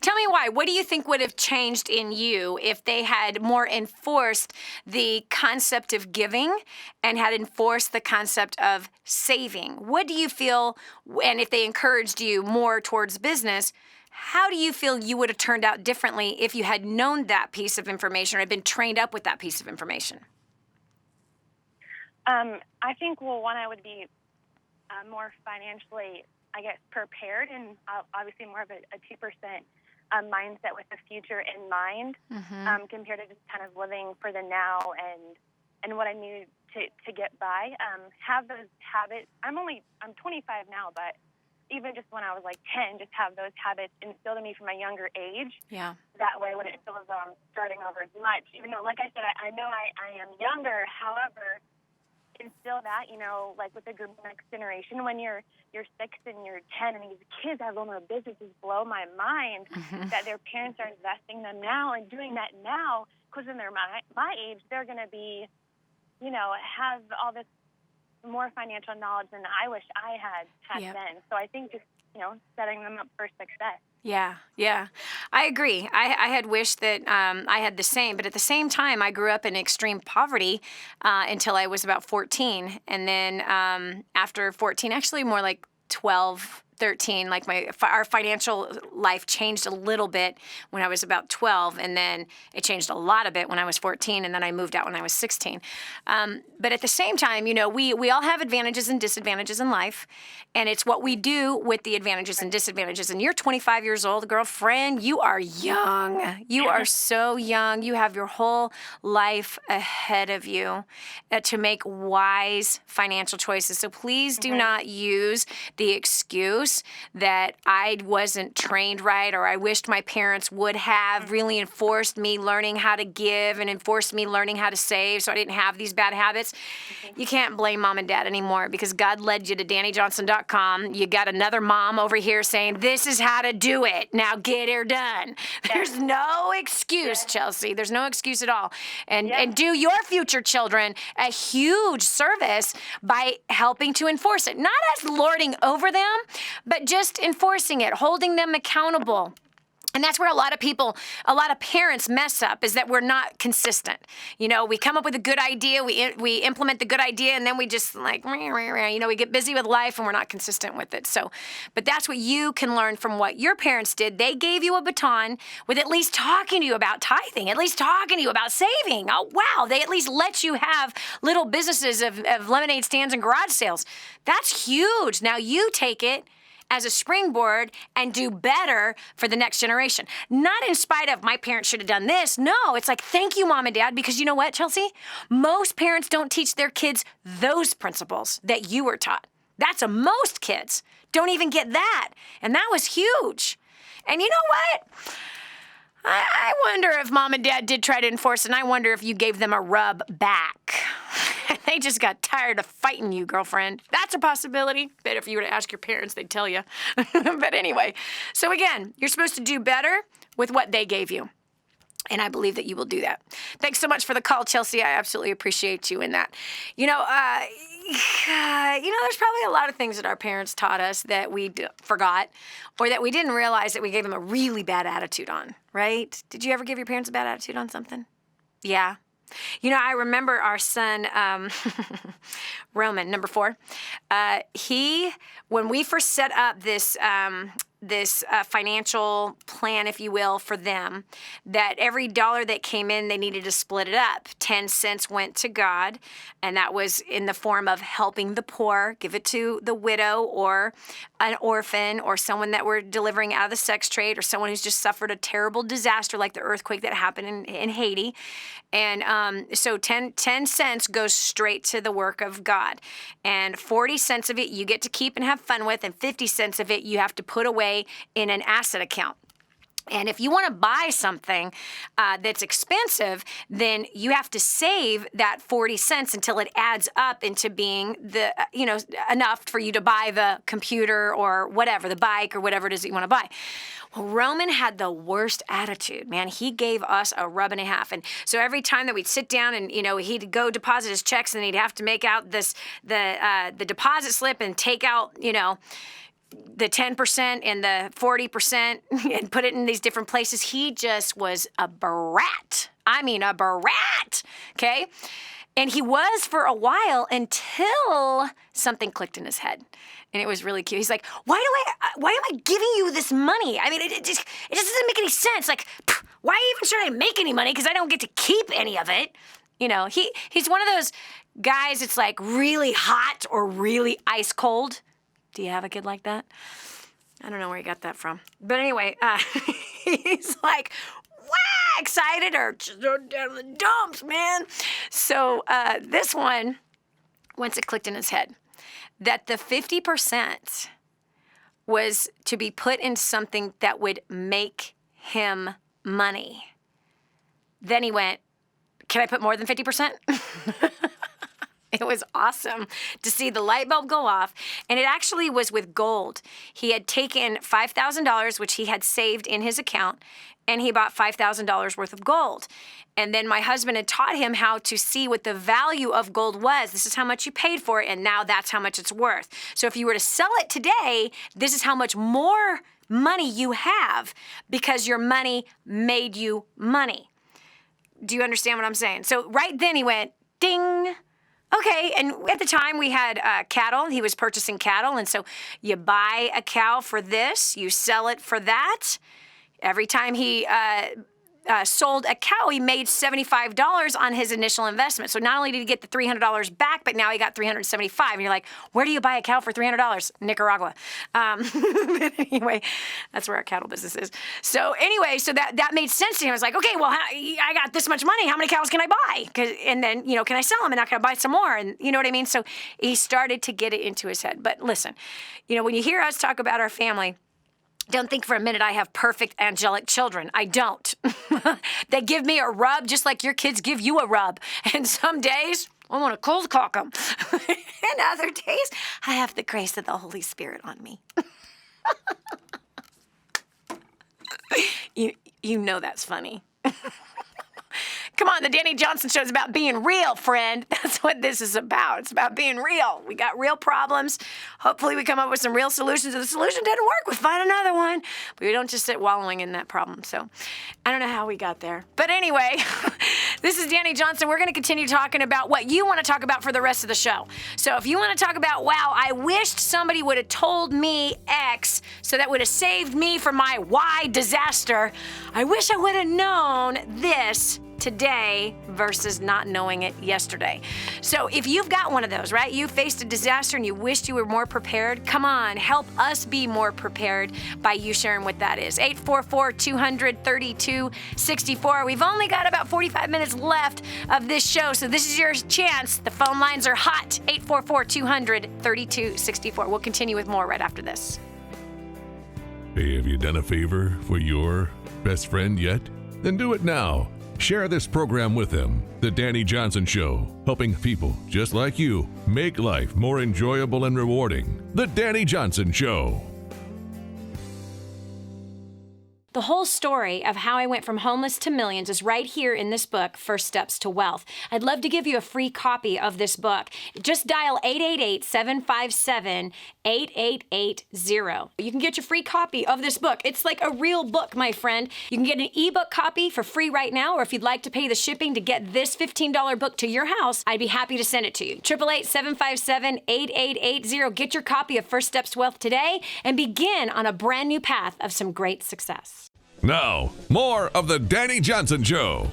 Tell me why. What do you think would have changed in you if they had more enforced the concept of giving and had enforced the concept of saving? What do you feel, and if they encouraged you more towards business, how do you feel you would have turned out differently if you had known that piece of information or had been trained up with that piece of information? I think, one, I would be more financially, I guess, prepared, and obviously more of a 2% mindset with the future in mind, compared to just kind of living for the now and what I need to get by. Have those habits. I'm 25 now, but even just when I was like 10, just have those habits instilled in me from a younger age. Yeah. That way, when it feels starting over as much, even though, like I said, I know I am younger. However, instill that, like with the next generation, when you're 6 and you're 10 and these kids have owner businesses, blow my mind that their parents are investing them now and doing that now, because when they're my age, they're going to be, have all this more financial knowledge than I wish I had then. So I think just, setting them up for success. Yeah. I agree. I had wished that I had the same, but at the same time, I grew up in extreme poverty until I was about 14. And then after 14, actually more like 12, 13, like our financial life changed a little bit when I was about 12, and then it changed a lot of it when I was 14, and then I moved out when I was 16. But at the same time, we all have advantages and disadvantages in life, and it's what we do with the advantages and disadvantages. And you're 25 years old, girlfriend. You are young. You are so young. You have your whole life ahead of you to make wise financial choices. So please do not use the excuse that I wasn't trained right, or I wished my parents would have really enforced me learning how to give and enforced me learning how to save so I didn't have these bad habits. You can't blame mom and dad anymore, because God led you to DaniJohnson.com. You got another mom over here saying, this is how to do it. Now get her done. There's no excuse, Chelsea. There's no excuse at all. And do your future children a huge service by helping to enforce it. Not as lording over them, but just enforcing it, holding them accountable. And that's where a lot of parents mess up, is that we're not consistent. We come up with a good idea, we implement the good idea, and then we just we get busy with life and we're not consistent with it. So, but that's what you can learn from what your parents did. They gave you a baton with at least talking to you about tithing, at least talking to you about saving. Oh, wow. They at least let you have little businesses of lemonade stands and garage sales. That's huge. Now you take it as a springboard and do better for the next generation. Not in spite of my parents should have done this. No, it's like, thank you, Mom and Dad, because you know what, Chelsea? Most parents don't teach their kids those principles that you were taught. Most kids don't even get that. And that was huge. And you know what? I wonder if Mom and Dad did try to enforce it, and I wonder if you gave them a rub back. They just got tired of fighting you, girlfriend. That's a possibility. Bet if you were to ask your parents, they'd tell you. But anyway, so again, you're supposed to do better with what they gave you. And I believe that you will do that. Thanks so much for the call, Chelsea. I absolutely appreciate you in that. There's probably a lot of things that our parents taught us that we forgot, or that we didn't realize that we gave them a really bad attitude on, right? Did you ever give your parents a bad attitude on something? Yeah. I remember our son, Roman, number 4. When we first set up this financial plan, if you will, for them, that every dollar that came in, they needed to split it up. 10 cents went to God, and that was in the form of helping the poor, give it to the widow or an orphan or someone that we're delivering out of the sex trade, or someone who's just suffered a terrible disaster like the earthquake that happened in Haiti. And so 10 cents goes straight to the work of God. And 40 cents of it you get to keep and have fun with, and 50 cents of it you have to put away in an asset account. And if you want to buy something that's expensive, then you have to save that 40 cents until it adds up into being enough for you to buy the computer or whatever, the bike or whatever it is that you want to buy. Well, Roman had the worst attitude, man. He gave us a rub and a half. And so every time that we'd sit down and, he'd go deposit his checks, and he'd have to make out the deposit slip and take out, the 10% and the 40% and put it in these different places. He just was a brat. I mean, a brat. Okay. And he was for a while until something clicked in his head. And it was really cute. He's like, why am I giving you this money? I mean, it just doesn't make any sense. Like, why even should I make any money? Because I don't get to keep any of it. He's one of those guys. It's like really hot or really ice cold. Do you have a kid like that? I don't know where he got that from. But anyway, he's like, wow, excited or just down in the dumps, man. So this one, once it clicked in his head, that the 50% was to be put in something that would make him money. Then he went, can I put more than 50%? It was awesome to see the light bulb go off, and it actually was with gold. He had taken $5,000, which he had saved in his account, and he bought $5,000 worth of gold. And then my husband had taught him how to see what the value of gold was. This is how much you paid for it, and now that's how much it's worth. So if you were to sell it today, this is how much more money you have because your money made you money. Do you understand what I'm saying? So right then he went, ding. Okay, and at the time we had cattle. He was purchasing cattle, and so you buy a cow for this, you sell it for that. Every time he sold a cow, he made $75 on his initial investment. So not only did he get the $300 back, but now he got $375. And you're like, where do you buy a cow for $300? Nicaragua. But anyway, that's where our cattle business is. So anyway, so that made sense to him. I was like, okay, well, I got this much money. How many cows can I buy? And then, can I sell them? And I can buy some more? And you know what I mean? So he started to get it into his head. But listen, when you hear us talk about our family, don't think for a minute I have perfect angelic children. I don't. They give me a rub just like your kids give you a rub. And some days, I want to cold cock them. And other days, I have the grace of the Holy Spirit on me. You know that's funny. Come on, the Dani Johnson Show is about being real, friend. That's what this is about. It's about being real. We got real problems. Hopefully we come up with some real solutions. If the solution didn't work, we find another one. But we don't just sit wallowing in that problem. So I don't know how we got there. But anyway, this is Dani Johnson. We're going to continue talking about what you want to talk about for the rest of the show. So if you want to talk about, wow, I wished somebody would have told me X so that would have saved me from my Y disaster. I wish I would have known this today versus not knowing it yesterday. So if you've got one of those, right? You faced a disaster and you wished you were more prepared. Come on, help us be more prepared by you sharing what that is. 844-200-3264. We've only got about 45 minutes left of this show, so this is your chance. The phone lines are hot. 844-200-3264. We'll continue with more right after this. Hey, have you done a favor for your best friend yet? Then do it now. Share this program with them. The Dani Johnson Show, helping people just like you make life more enjoyable and rewarding. The Dani Johnson Show. The whole story of how I went from homeless to millions is right here in this book, First Steps to Wealth. I'd love to give you a free copy of this book. Just dial 888-757-8880. You can get your free copy of this book. It's like a real book, my friend. You can get an ebook copy for free right now, or if you'd like to pay the shipping to get this $15 book to your house, I'd be happy to send it to you. 888-757-8880. Get your copy of First Steps to Wealth today and begin on a brand new path of some great success. Now, more of the Dani Johnson Show.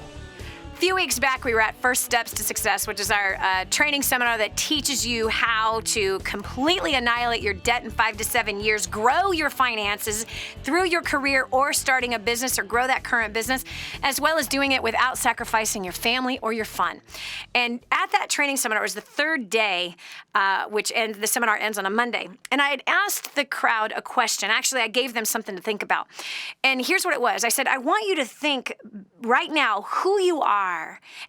A few weeks back, we were at First Steps to Success, which is our training seminar that teaches you how to completely annihilate your debt in 5 to 7 years, grow your finances through your career or starting a business or grow that current business, as well as doing it without sacrificing your family or your fun. And at that training seminar, it was the third day, the seminar ends on a Monday. And I had asked the crowd a question. Actually, I gave them something to think about. And here's what it was. I said, I want you to think right now who you are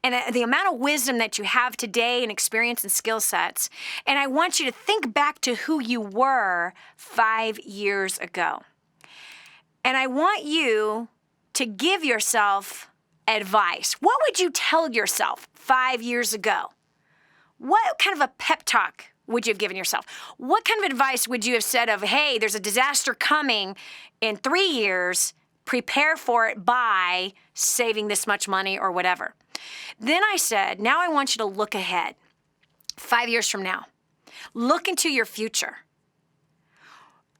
and the amount of wisdom that you have today and experience and skill sets. And I want you to think back to who you were 5 years ago. And I want you to give yourself advice. What would you tell yourself 5 years ago? What kind of a pep talk would you have given yourself? What kind of advice would you have said of, hey, there's a disaster coming in 3 years, prepare for it by saving this much money or whatever. Then I said, now I want you to look ahead 5 years from now. Look into your future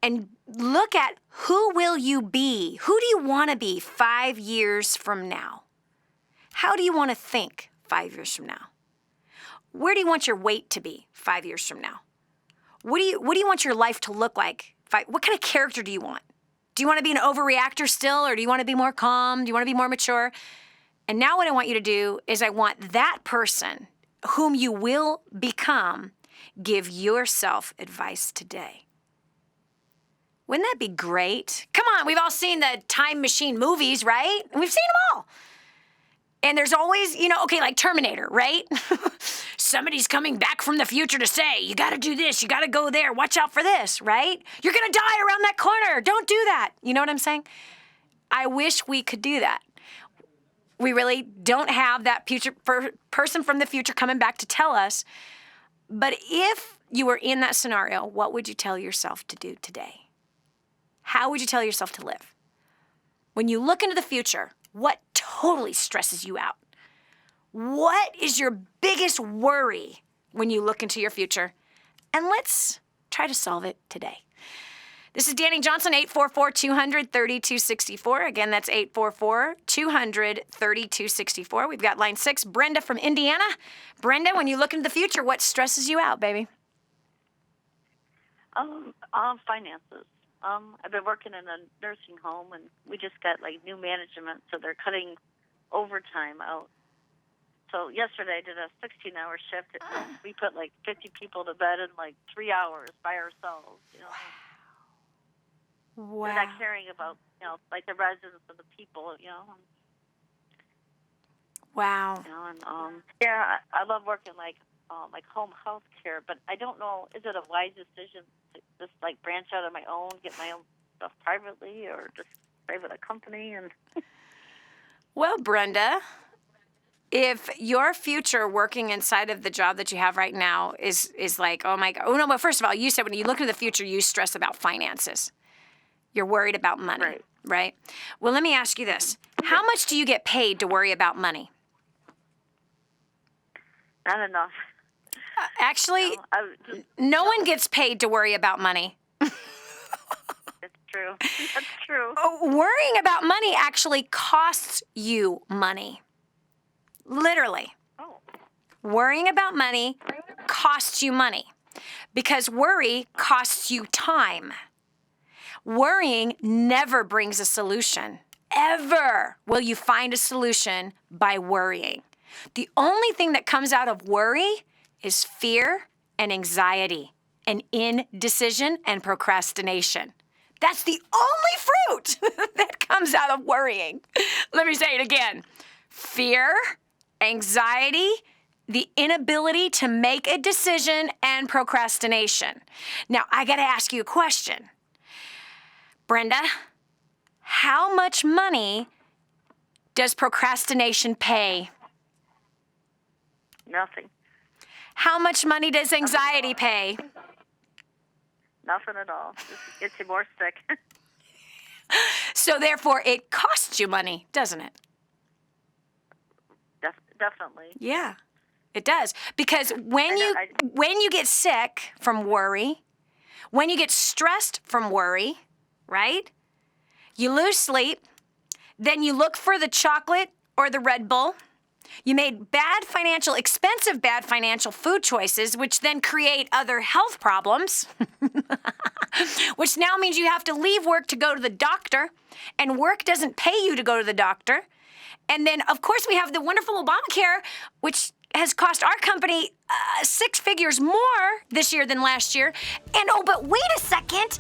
and look at who will you be? Who do you want to be 5 years from now? How do you want to think 5 years from now? Where do you want your weight to be 5 years from now? What do you want your life to look like? What kind of character do you want? Do you want to be an overreactor still, or do you want to be more calm? Do you want to be more mature? And now what I want you to do is I want that person whom you will become, give yourself advice today. Wouldn't that be great? Come on, we've all seen the time machine movies, right? We've seen them all. And there's always, like Terminator, right? Somebody's coming back from the future to say, you got to do this, you got to go there, watch out for this, right? You're going to die around that corner. Don't do that. You know what I'm saying? I wish we could do that. We really don't have that future person from the future coming back to tell us. But if you were in that scenario, what would you tell yourself to do today? How would you tell yourself to live? When you look into the future, what totally stresses you out? What is your biggest worry when you look into your future? And let's try to solve it today. This is Dani Johnson, 844-200-3264. Again, that's 844-200-3264. We've got line 6, Brenda from Indiana. Brenda, when you look into the future, what stresses you out, baby? Finances. I've been working in a nursing home, and we just got new management, so they're cutting overtime out. So yesterday I did a 16-hour shift. We put 50 people to bed in 3 hours by ourselves. Wow. We're not caring about the residents and the people. Wow. I love working home health care, but I don't know, is it a wise decision to just branch out on my own, get my own stuff privately, or just stay with a company? And well, Brenda, if your future working inside of the job that you have right now is like, oh my God. Oh no, but first of all, you said when you look into the future, you stress about finances. You're worried about money, right? Well, let me ask you this. How much do you get paid to worry about money? Not enough. Actually, no one gets paid to worry about money. It's true. That's true. Worrying about money actually costs you money. Literally. Oh. Worrying about money costs you money because worry costs you time. Worrying never brings a solution. Ever will you find a solution by worrying. The only thing that comes out of worry is fear and anxiety and indecision and procrastination. That's the only fruit that comes out of worrying. Let me say it again. Fear, anxiety, the inability to make a decision, and procrastination. Now, I got to ask you a question. Brenda, how much money does procrastination pay? Nothing. How much money does anxiety pay? Nothing at all. Just gets you more sick. So therefore, it costs you money, doesn't it? Definitely. Yeah, it does. Because when you get sick from worry, when you get stressed from worry, right? You lose sleep, then you look for the chocolate or the Red Bull. You made expensive bad financial food choices, which then create other health problems, which now means you have to leave work to go to the doctor, and work doesn't pay you to go to the doctor. And then, of course, we have the wonderful Obamacare, which has cost our company 6 figures more this year than last year. And, oh, but wait a second.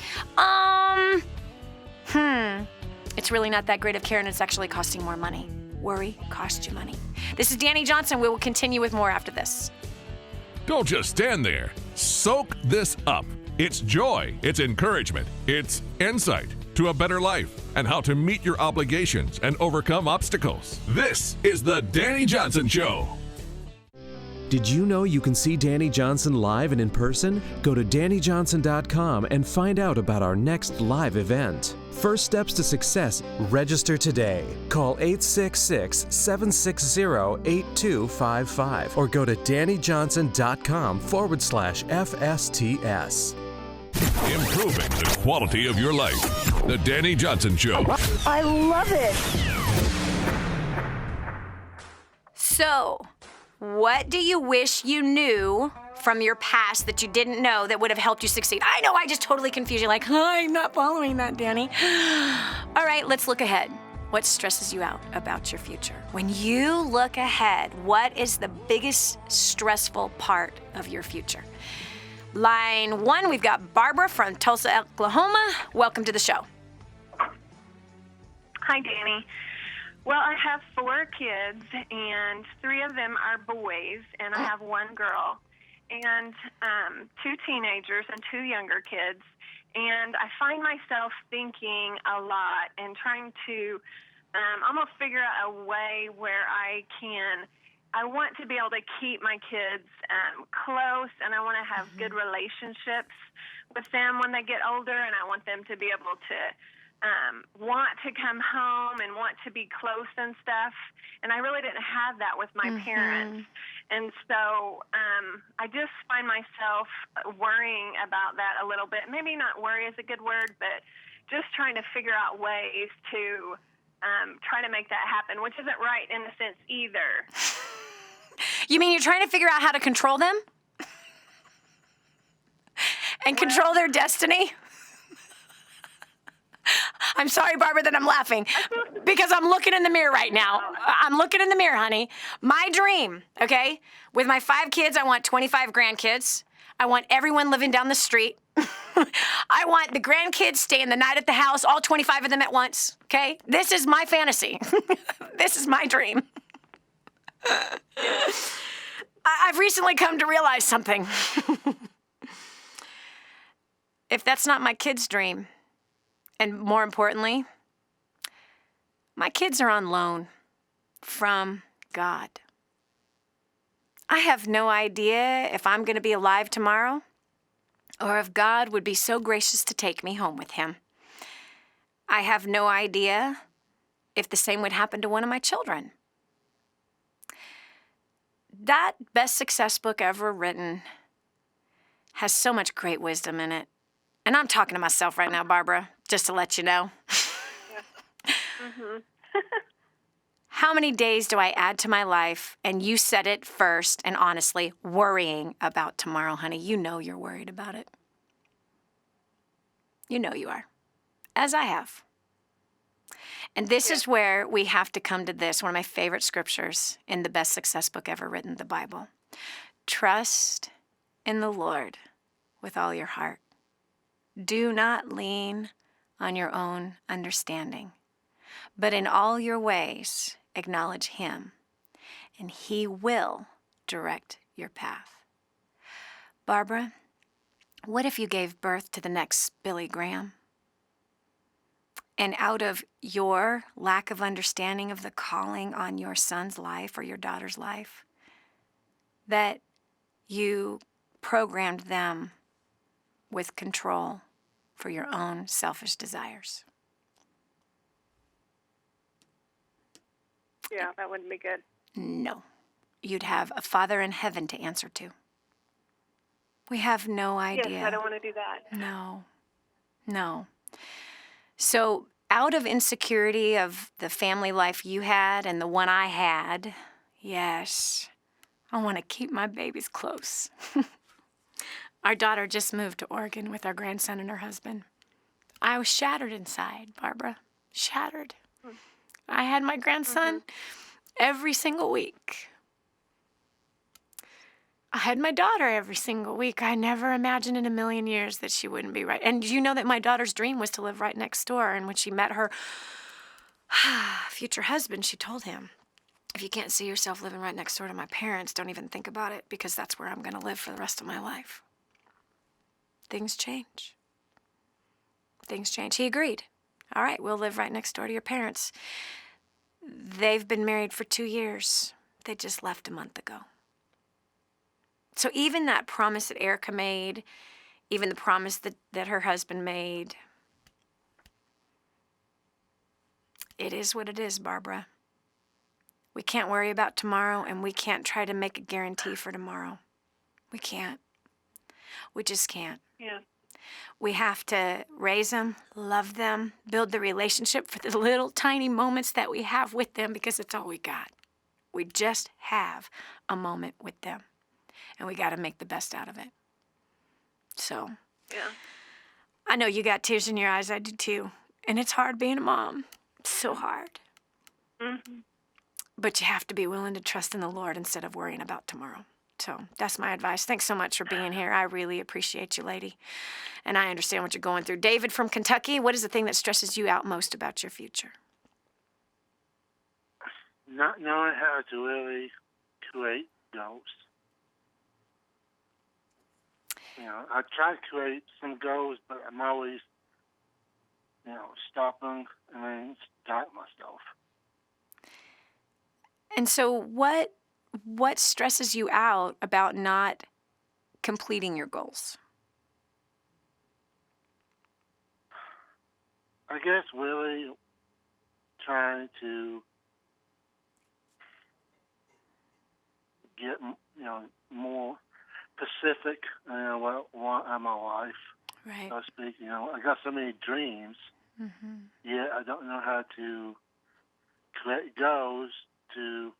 It's really not that great of care, and it's actually costing more money. Worry costs you money. This is Dani Johnson. We will continue with more after this. Don't just stand there. Soak this up. It's joy, it's encouragement, it's insight to a better life and how to meet your obligations and overcome obstacles. This is the Dani Johnson Show. Did you know you can see Dani Johnson live and in person? Go to DaniJohnson.com and find out about our next live event. First steps to success, register today. Call 866-760-8255 or go to DaniJohnson.com/FSTS. Improving the quality of your life. The Dani Johnson Show. I love it. So, what do you wish you knew from your past that you didn't know that would have helped you succeed? I know I just totally confused you, like, I'm not following that, Dani. All right, let's look ahead. What stresses you out about your future? When you look ahead, what is the biggest stressful part of your future? Line 1, we've got Barbara from Tulsa, Oklahoma. Welcome to the show. Hi, Dani. Well, I have 4 kids, and 3 of them are boys, and I have 1 girl, and 2 teenagers and 2 younger kids. And I find myself thinking a lot and trying to almost figure out a way where I want to be able to keep my kids close, and I want to have good relationships with them when they get older, and I want them to be able to want to come home and want to be close and stuff. And I really didn't have that with my parents. And so I just find myself worrying about that a little bit. Maybe not worry is a good word, but just trying to figure out ways to try to make that happen, which isn't right in a sense either. You mean you're trying to figure out how to control them? And control their destiny? I'm sorry, Barbara, that I'm laughing because I'm looking in the mirror right now. I'm looking in the mirror, honey. My dream, okay? With my 5 kids, I want 25 grandkids. I want everyone living down the street. I want the grandkids staying the night at the house, all 25 of them at once, okay? This is my fantasy. This is my dream. I've recently come to realize something. If that's not my kid's dream, and more importantly, my kids are on loan from God. I have no idea if I'm going to be alive tomorrow or if God would be so gracious to take me home with him. I have no idea if the same would happen to one of my children. That best success book ever written has so much great wisdom in it. And I'm talking to myself right now, Barbara, just to let you know. Mhm. How many days do I add to my life? And you said it first, and honestly, worrying about tomorrow, honey. You know you're worried about it. You know you are, as I have. And this is where we have to come to this, one of my favorite scriptures in the best success book ever written, the Bible. Trust in the Lord with all your heart. Do not lean on your own understanding, but in all your ways acknowledge him, and he will direct your path. Barbara, what if you gave birth to the next Billy Graham? And out of your lack of understanding of the calling on your son's life or your daughter's life, that you programmed them with control for your own selfish desires. Yeah, that wouldn't be good. No. You'd have a Father in heaven to answer to. We have no idea. Yes, I don't want to do that. No. So out of insecurity of the family life you had and the one I had, yes, I want to keep my babies close. Our daughter just moved to Oregon with our grandson and her husband. I was shattered inside, Barbara. Shattered. I had my grandson every single week. I had my daughter every single week. I never imagined in a million years that she wouldn't be right. And you know that my daughter's dream was to live right next door. And when she met her future husband, she told him, if you can't see yourself living right next door to my parents, don't even think about it, because that's where I'm going to live for the rest of my life. Things change. He agreed. All right, we'll live right next door to your parents. They've been married for 2 years. They just left a month ago. So even that promise that Erica made, even the promise that her husband made, it is what it is, Barbara. We can't worry about tomorrow, and we can't try to make a guarantee for tomorrow. We can't. We just can't. Yeah. We have to raise them, love them, build the relationship for the little tiny moments that we have with them, because it's all we got. We just have a moment with them, and we got to make the best out of it. So, Yeah. I know you got tears in your eyes. I do too. And it's hard being a mom. It's so hard. Mm-hmm. But you have to be willing to trust in the Lord instead of worrying about tomorrow. So that's my advice. Thanks so much for being here. I really appreciate you, lady. And I understand what you're going through. David from Kentucky, what is the thing that stresses you out most about your future? Not knowing how to really create goals. You know, I try to create some goals, but I'm always, stopping and then stop myself. And so what stresses you out about not completing your goals? I guess really trying to get, more specific, what I want in my life, Right. so to speak. I got so many dreams, yet I don't know how to create goals to,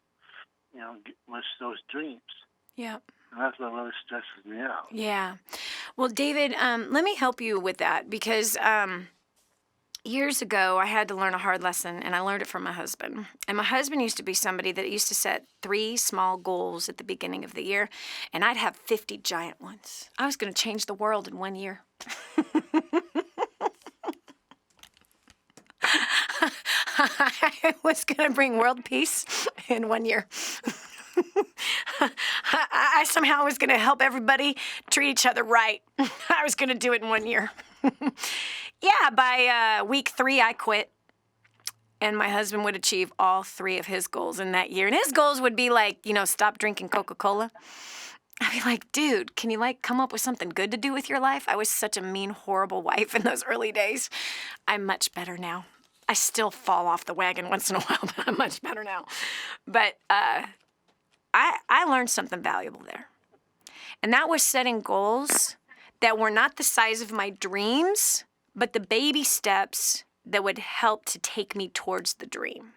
with those dreams. Yeah. And that's what really stresses me out. Yeah. Well, David, let me help you with that, because years ago, I had to learn a hard lesson, and I learned it from my husband. And my husband used to be somebody that used to set 3 small goals at the beginning of the year, and I'd have 50 giant ones. I was going to change the world in 1 year. I was going to bring world peace in 1 year. I somehow was going to help everybody treat each other right. I was going to do it in 1 year. Yeah, by week 3, I quit. and my husband would achieve all 3 of his goals in that year. And his goals would be like, stop drinking Coca-Cola. I'd be like, dude, can you come up with something good to do with your life? I was such a mean, horrible wife in those early days. I'm much better now. I still fall off the wagon once in a while, but I'm much better now. But I learned something valuable there. And that was setting goals that were not the size of my dreams, but the baby steps that would help to take me towards the dream.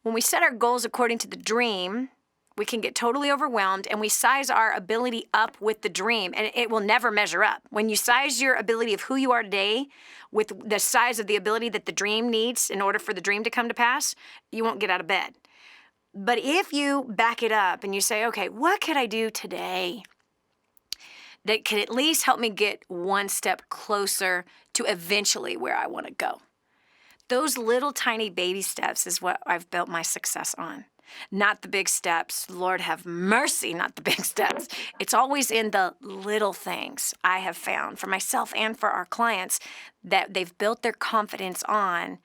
When we set our goals according to the dream, we can get totally overwhelmed, and we size our ability up with the dream, and it will never measure up. When you size your ability of who you are today with the size of the ability that the dream needs in order for the dream to come to pass, you won't get out of bed. But if you back it up and you say, okay, what could I do today that could at least help me get one step closer to eventually where I want to go? Those little tiny baby steps is what I've built my success on. Not the big steps. Lord have mercy, not the big steps. It's always in the little things I have found for myself and for our clients that they've built their confidence on.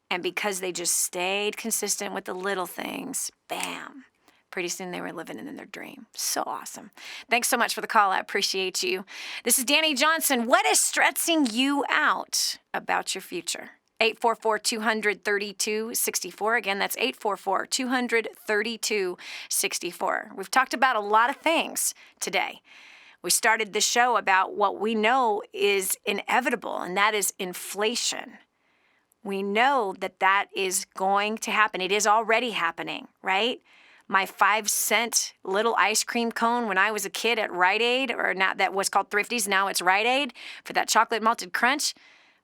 And because they just stayed consistent with the little things, bam, pretty soon they were living in their dream. So awesome. Thanks so much for the call. I appreciate you. This is Dani Johnson. What is stressing you out about your future? 844-200-3264. Again, that's 844-200-3264. We've talked about a lot of things today. We started the show about what we know is inevitable, and that is inflation. We know that is going to happen. It is already happening, right? My 5-cent little ice cream cone when I was a kid at Rite Aid, or now that was called Thrifty's, now it's Rite Aid, for that chocolate malted crunch,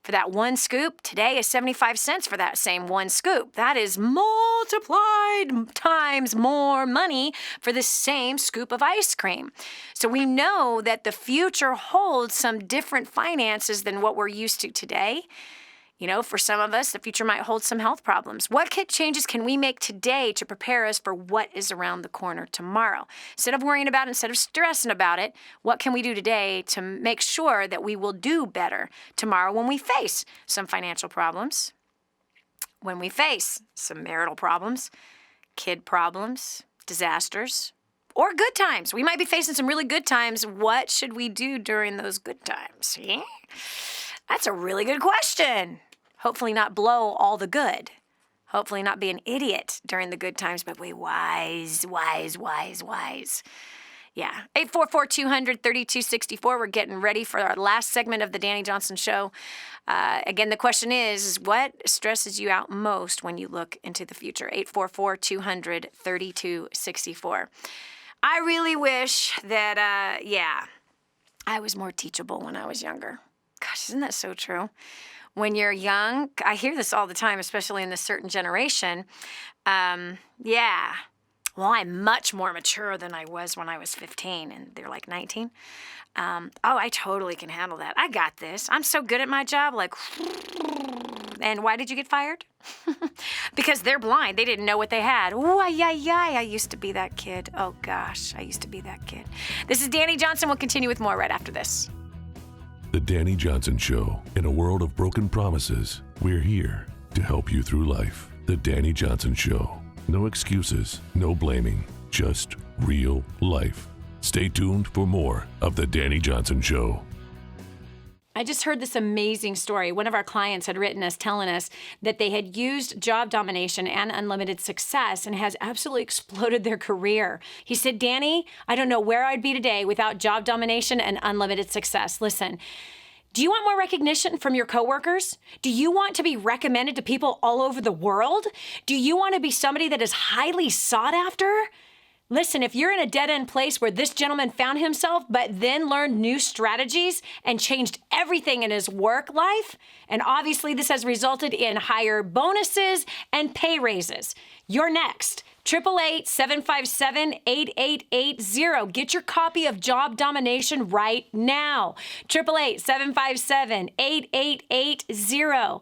for that one scoop, today is 75 cents for that same one scoop. That is multiplied times more money for the same scoop of ice cream. So we know that the future holds some different finances than what we're used to today. For some of us, the future might hold some health problems. What changes can we make today to prepare us for what is around the corner tomorrow? Instead of worrying about it, instead of stressing about it, what can we do today to make sure that we will do better tomorrow when we face some financial problems, when we face some marital problems, kid problems, disasters, or good times? We might be facing some really good times. What should we do during those good times? Yeah? That's a really good question. Hopefully not blow all the good. Hopefully not be an idiot during the good times, but be wise. Yeah. 844-200-3264. We're getting ready for our last segment of the Dani Johnson Show. Again, the question is what stresses you out most when you look into the future? 844-200-3264. I really wish that, I was more teachable when I was younger. Gosh, isn't that so true? When you're young, I hear this all the time, especially in this certain generation. Well, I'm much more mature than I was when I was 15, and they're like 19. I totally can handle that. I got this. I'm so good at my job. And why did you get fired? Because they're blind. They didn't know what they had. Ooh, I used to be that kid. Oh, gosh, I used to be that kid. This is Dani Johnson. We'll continue with more right after this. The Dani Johnson Show. In a world of broken promises, we're here to help you through life. The Dani Johnson Show. No excuses, no blaming, just real life. Stay tuned for more of The Dani Johnson Show. I just heard this amazing story. One of our clients had written us telling us that they had used job domination and unlimited success and has absolutely exploded their career. He said, Dani, I don't know where I'd be today without job domination and unlimited success. Listen, do you want more recognition from your coworkers? Do you want to be recommended to people all over the world? Do you want to be somebody that is highly sought after? Listen, if you're in a dead-end place where this gentleman found himself, but then learned new strategies and changed everything in his work life, and obviously this has resulted in higher bonuses and pay raises, you're next. 888-757-8880. Get your copy of Job Domination right now. 888-757-8880.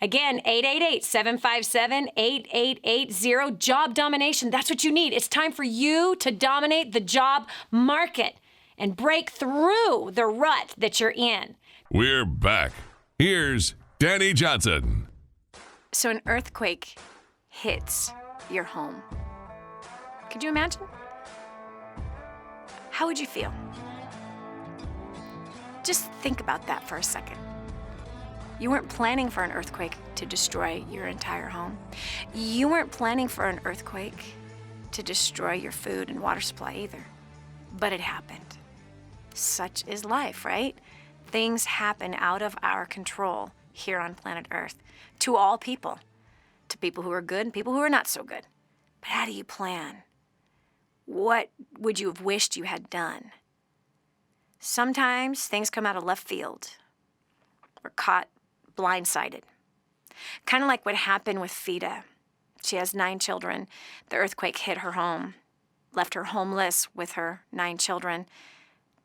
Again, 888-757-8880. Job domination. That's what you need. It's time for you to dominate the job market and break through the rut that you're in. We're back. Here's Dani Johnson. So an earthquake hits your home. Could you imagine? How would you feel? Just think about that for a second. You weren't planning for an earthquake to destroy your entire home. You weren't planning for an earthquake to destroy your food and water supply either. But it happened. Such is life, right? Things happen out of our control here on planet Earth to all people, to people who are good and people who are not so good. But how do you plan? What would you have wished you had done? Sometimes things come out of left field. We're caught blindsided. Kind of like what happened with Fida. She has 9 children. The earthquake hit her home, left her homeless with her 9 children,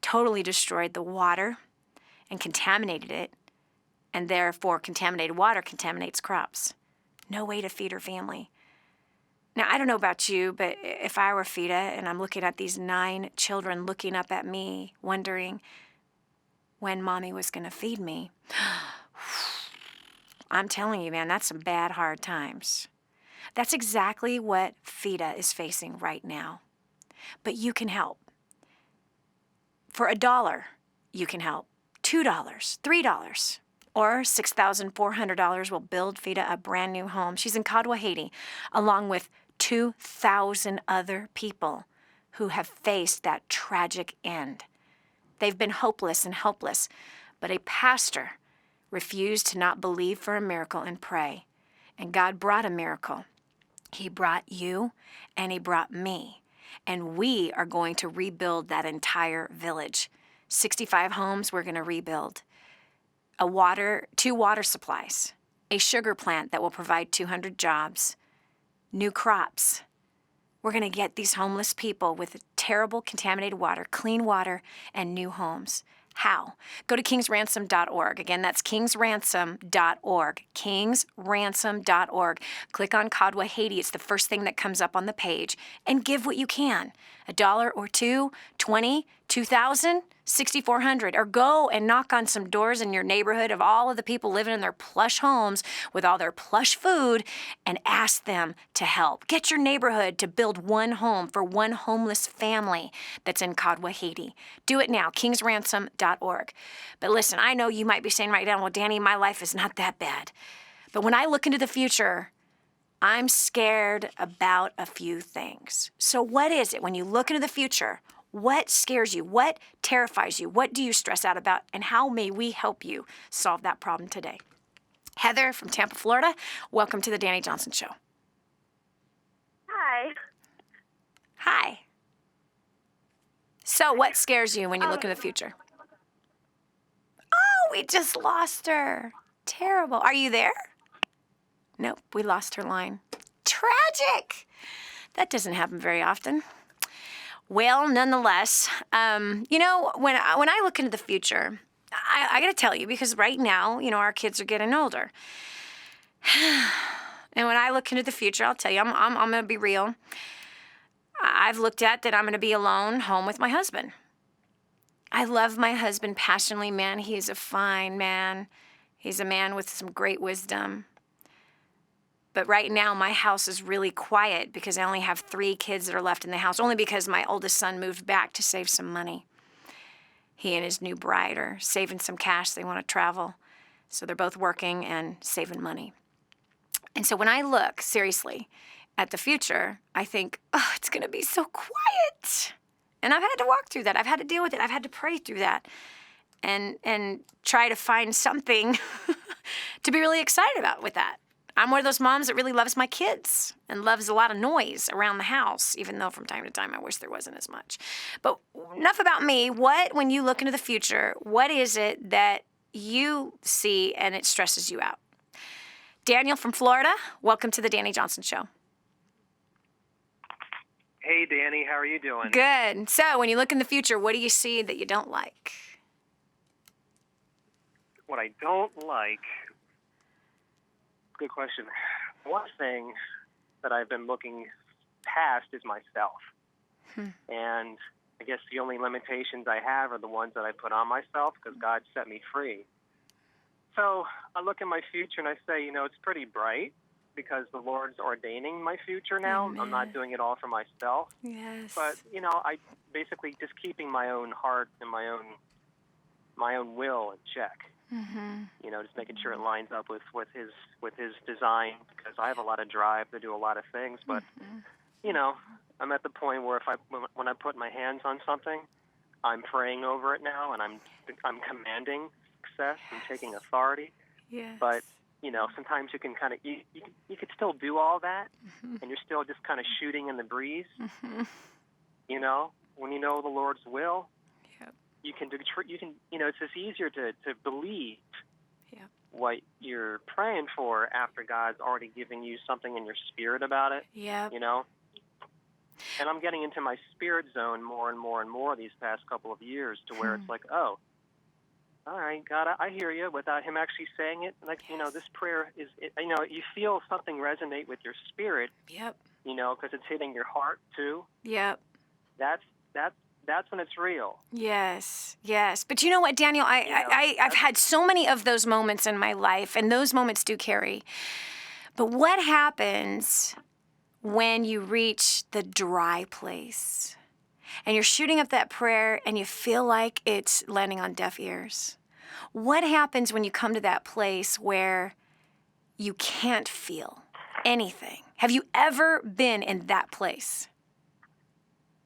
totally destroyed the water and contaminated it, and therefore contaminated water contaminates crops. No way to feed her family. Now, I don't know about you, but if I were Fida and I'm looking at these 9 children looking up at me, wondering when mommy was going to feed me, I'm telling you, man, that's some bad, hard times. That's exactly what Fida is facing right now. But you can help. For $1, you can help. $2, $3, or $6,400 will build Fida a brand new home. She's in Kadwa, Haiti, along with 2,000 other people who have faced that tragic end. They've been hopeless and helpless, but a pastor refused to not believe for a miracle and pray. And God brought a miracle. He brought you and he brought me. And we are going to rebuild that entire village. 65 homes we're going to rebuild. 2 water supplies. A sugar plant that will provide 200 jobs. New crops. We're going to get these homeless people with terrible contaminated water, clean water, and new homes. How? Go to kingsransom.org. Again, that's kingsransom.org. Kingsransom.org. Click on Kadwa, Haiti. It's the first thing that comes up on the page. And give what you can. $1 or $2, 20, 2,000, 6,400. Or go and knock on some doors in your neighborhood of all of the people living in their plush homes with all their plush food and ask them to help. Get your neighborhood to build one home for one homeless family that's in Kadwa, Haiti. Do it now, kingsransom.org. But listen, I know you might be saying right now, well, Dani, my life is not that bad. But when I look into the future, I'm scared about a few things. So what is it when you look into the future? What scares you? What terrifies you? What do you stress out about? And how may we help you solve that problem today? Heather from Tampa, Florida, welcome to the Dani Johnson Show. Hi. Hi. So what scares you when you look into the future? Oh, we just lost her. Terrible. Are you there? Nope, we lost her line. Tragic. That doesn't happen very often. Well, nonetheless, when I look into the future, I got to tell you, because right now, our kids are getting older. And when I look into the future, I'll tell you, I'm going to be real. I've looked at that I'm going to be alone home with my husband. I love my husband passionately, man. He's a fine man. He's a man with some great wisdom. But right now, my house is really quiet because I only have 3 kids that are left in the house, only because my oldest son moved back to save some money. He and his new bride are saving some cash. They want to travel. So they're both working and saving money. And so when I look, seriously, at the future, I think, oh, it's going to be so quiet. And I've had to walk through that. I've had to deal with it. I've had to pray through that and try to find something to be really excited about with that. I'm one of those moms that really loves my kids and loves a lot of noise around the house, even though from time to time I wish there wasn't as much. But enough about me. When you look into the future, what is it that you see and it stresses you out? Daniel from Florida, welcome to the Dani Johnson Show. Hey, Dani, how are you doing? Good. So when you look in the future, what do you see that you don't like? What I don't like... Good question. One thing that I've been looking past is myself. And I guess the only limitations I have are the ones that I put on myself because God set me free. So I look at my future and I say, it's pretty bright because the Lord's ordaining my future now. Amen. I'm not doing it all for myself. Yes. But, I basically just keeping my own heart and my own will in check. Mm-hmm. Just making sure it lines up with his design, because I have a lot of drive to do a lot of things. But, I'm at the point where when I put my hands on something, I'm praying over it now, and I'm commanding success and taking authority. Yes. But sometimes you can kind of you could still do all that, and you're still just kind of shooting in the breeze. When you know the Lord's will, you can it's just easier to believe what you're praying for after God's already giving you something in your spirit about it. Yeah. And I'm getting into my spirit zone more and more and more these past couple of years, to where it's like, oh, all right, God, I hear you, without him actually saying it. Like, this prayer is, you feel something resonate with your spirit. Yep. Because it's hitting your heart too. Yep. That's when it's real. Yes. But you know what, Daniel? I've had so many of those moments in my life, and those moments do carry. But what happens when you reach the dry place and you're shooting up that prayer and you feel like it's landing on deaf ears? What happens when you come to that place where you can't feel anything? Have you ever been in that place?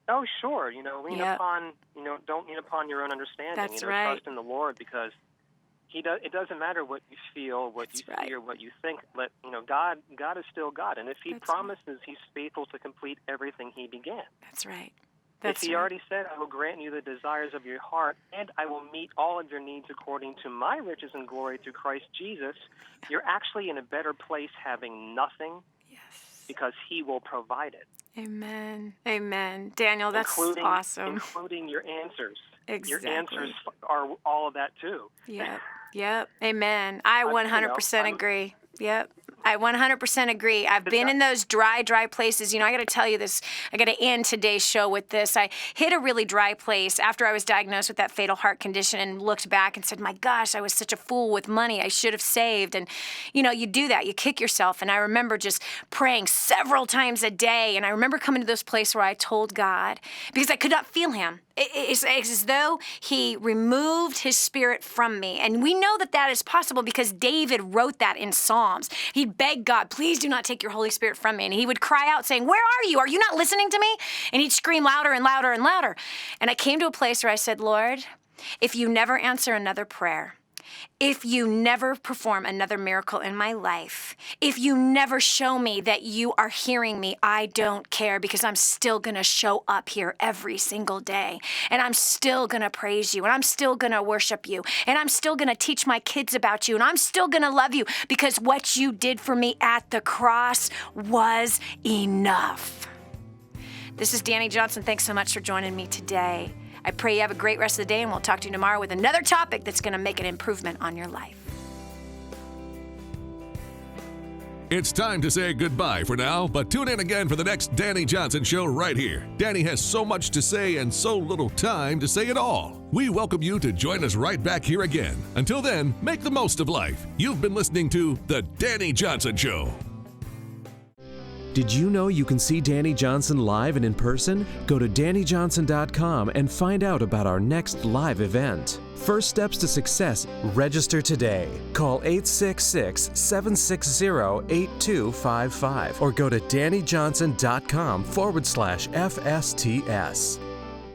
Oh, sure. Lean upon, don't lean upon your own understanding. That's right. Trust in the Lord, because it doesn't matter what you feel, what you see, or what you think. God is still God. And if he promises, he's faithful to complete everything he began. That's right. If he already said, I will grant you the desires of your heart, and I will meet all of your needs according to my riches and glory through Christ Jesus, you're actually in a better place having nothing, because he will provide it. Amen. Daniel, that's awesome. Including your answers. Exactly. Your answers are all of that too. Yep. Amen. I 100% agree. Yep. I 100% agree. I've been in those dry places. I got to tell you this. I got to end today's show with this. I hit a really dry place after I was diagnosed with that fatal heart condition, and looked back and said, my gosh, I was such a fool with money. I should have saved. And, you do that. You kick yourself. And I remember just praying several times a day. And I remember coming to this place where I told God, because I could not feel him. It's as though he removed his spirit from me. And we know that is possible because David wrote that in Psalms. He'd beg God, please do not take your Holy Spirit from me. And he would cry out saying, where are you? Are you not listening to me? And he'd scream louder and louder and louder. And I came to a place where I said, Lord, if you never answer another prayer, if you never perform another miracle in my life, if you never show me that you are hearing me, I don't care, because I'm still going to show up here every single day. And I'm still going to praise you. And I'm still going to worship you. And I'm still going to teach my kids about you. And I'm still going to love you, because what you did for me at the cross was enough. This is Dani Johnson. Thanks so much for joining me today. I pray you have a great rest of the day, and we'll talk to you tomorrow with another topic that's going to make an improvement on your life. It's time to say goodbye for now, but tune in again for the next Dani Johnson Show right here. Dani has so much to say and so little time to say it all. We welcome you to join us right back here again. Until then, make the most of life. You've been listening to The Dani Johnson Show. Did you know you can see Dani Johnson live and in person? Go to DaniJohnson.com and find out about our next live event. First steps to success. Register today. Call 866-760-8255 or go to DaniJohnson.com/FSTS.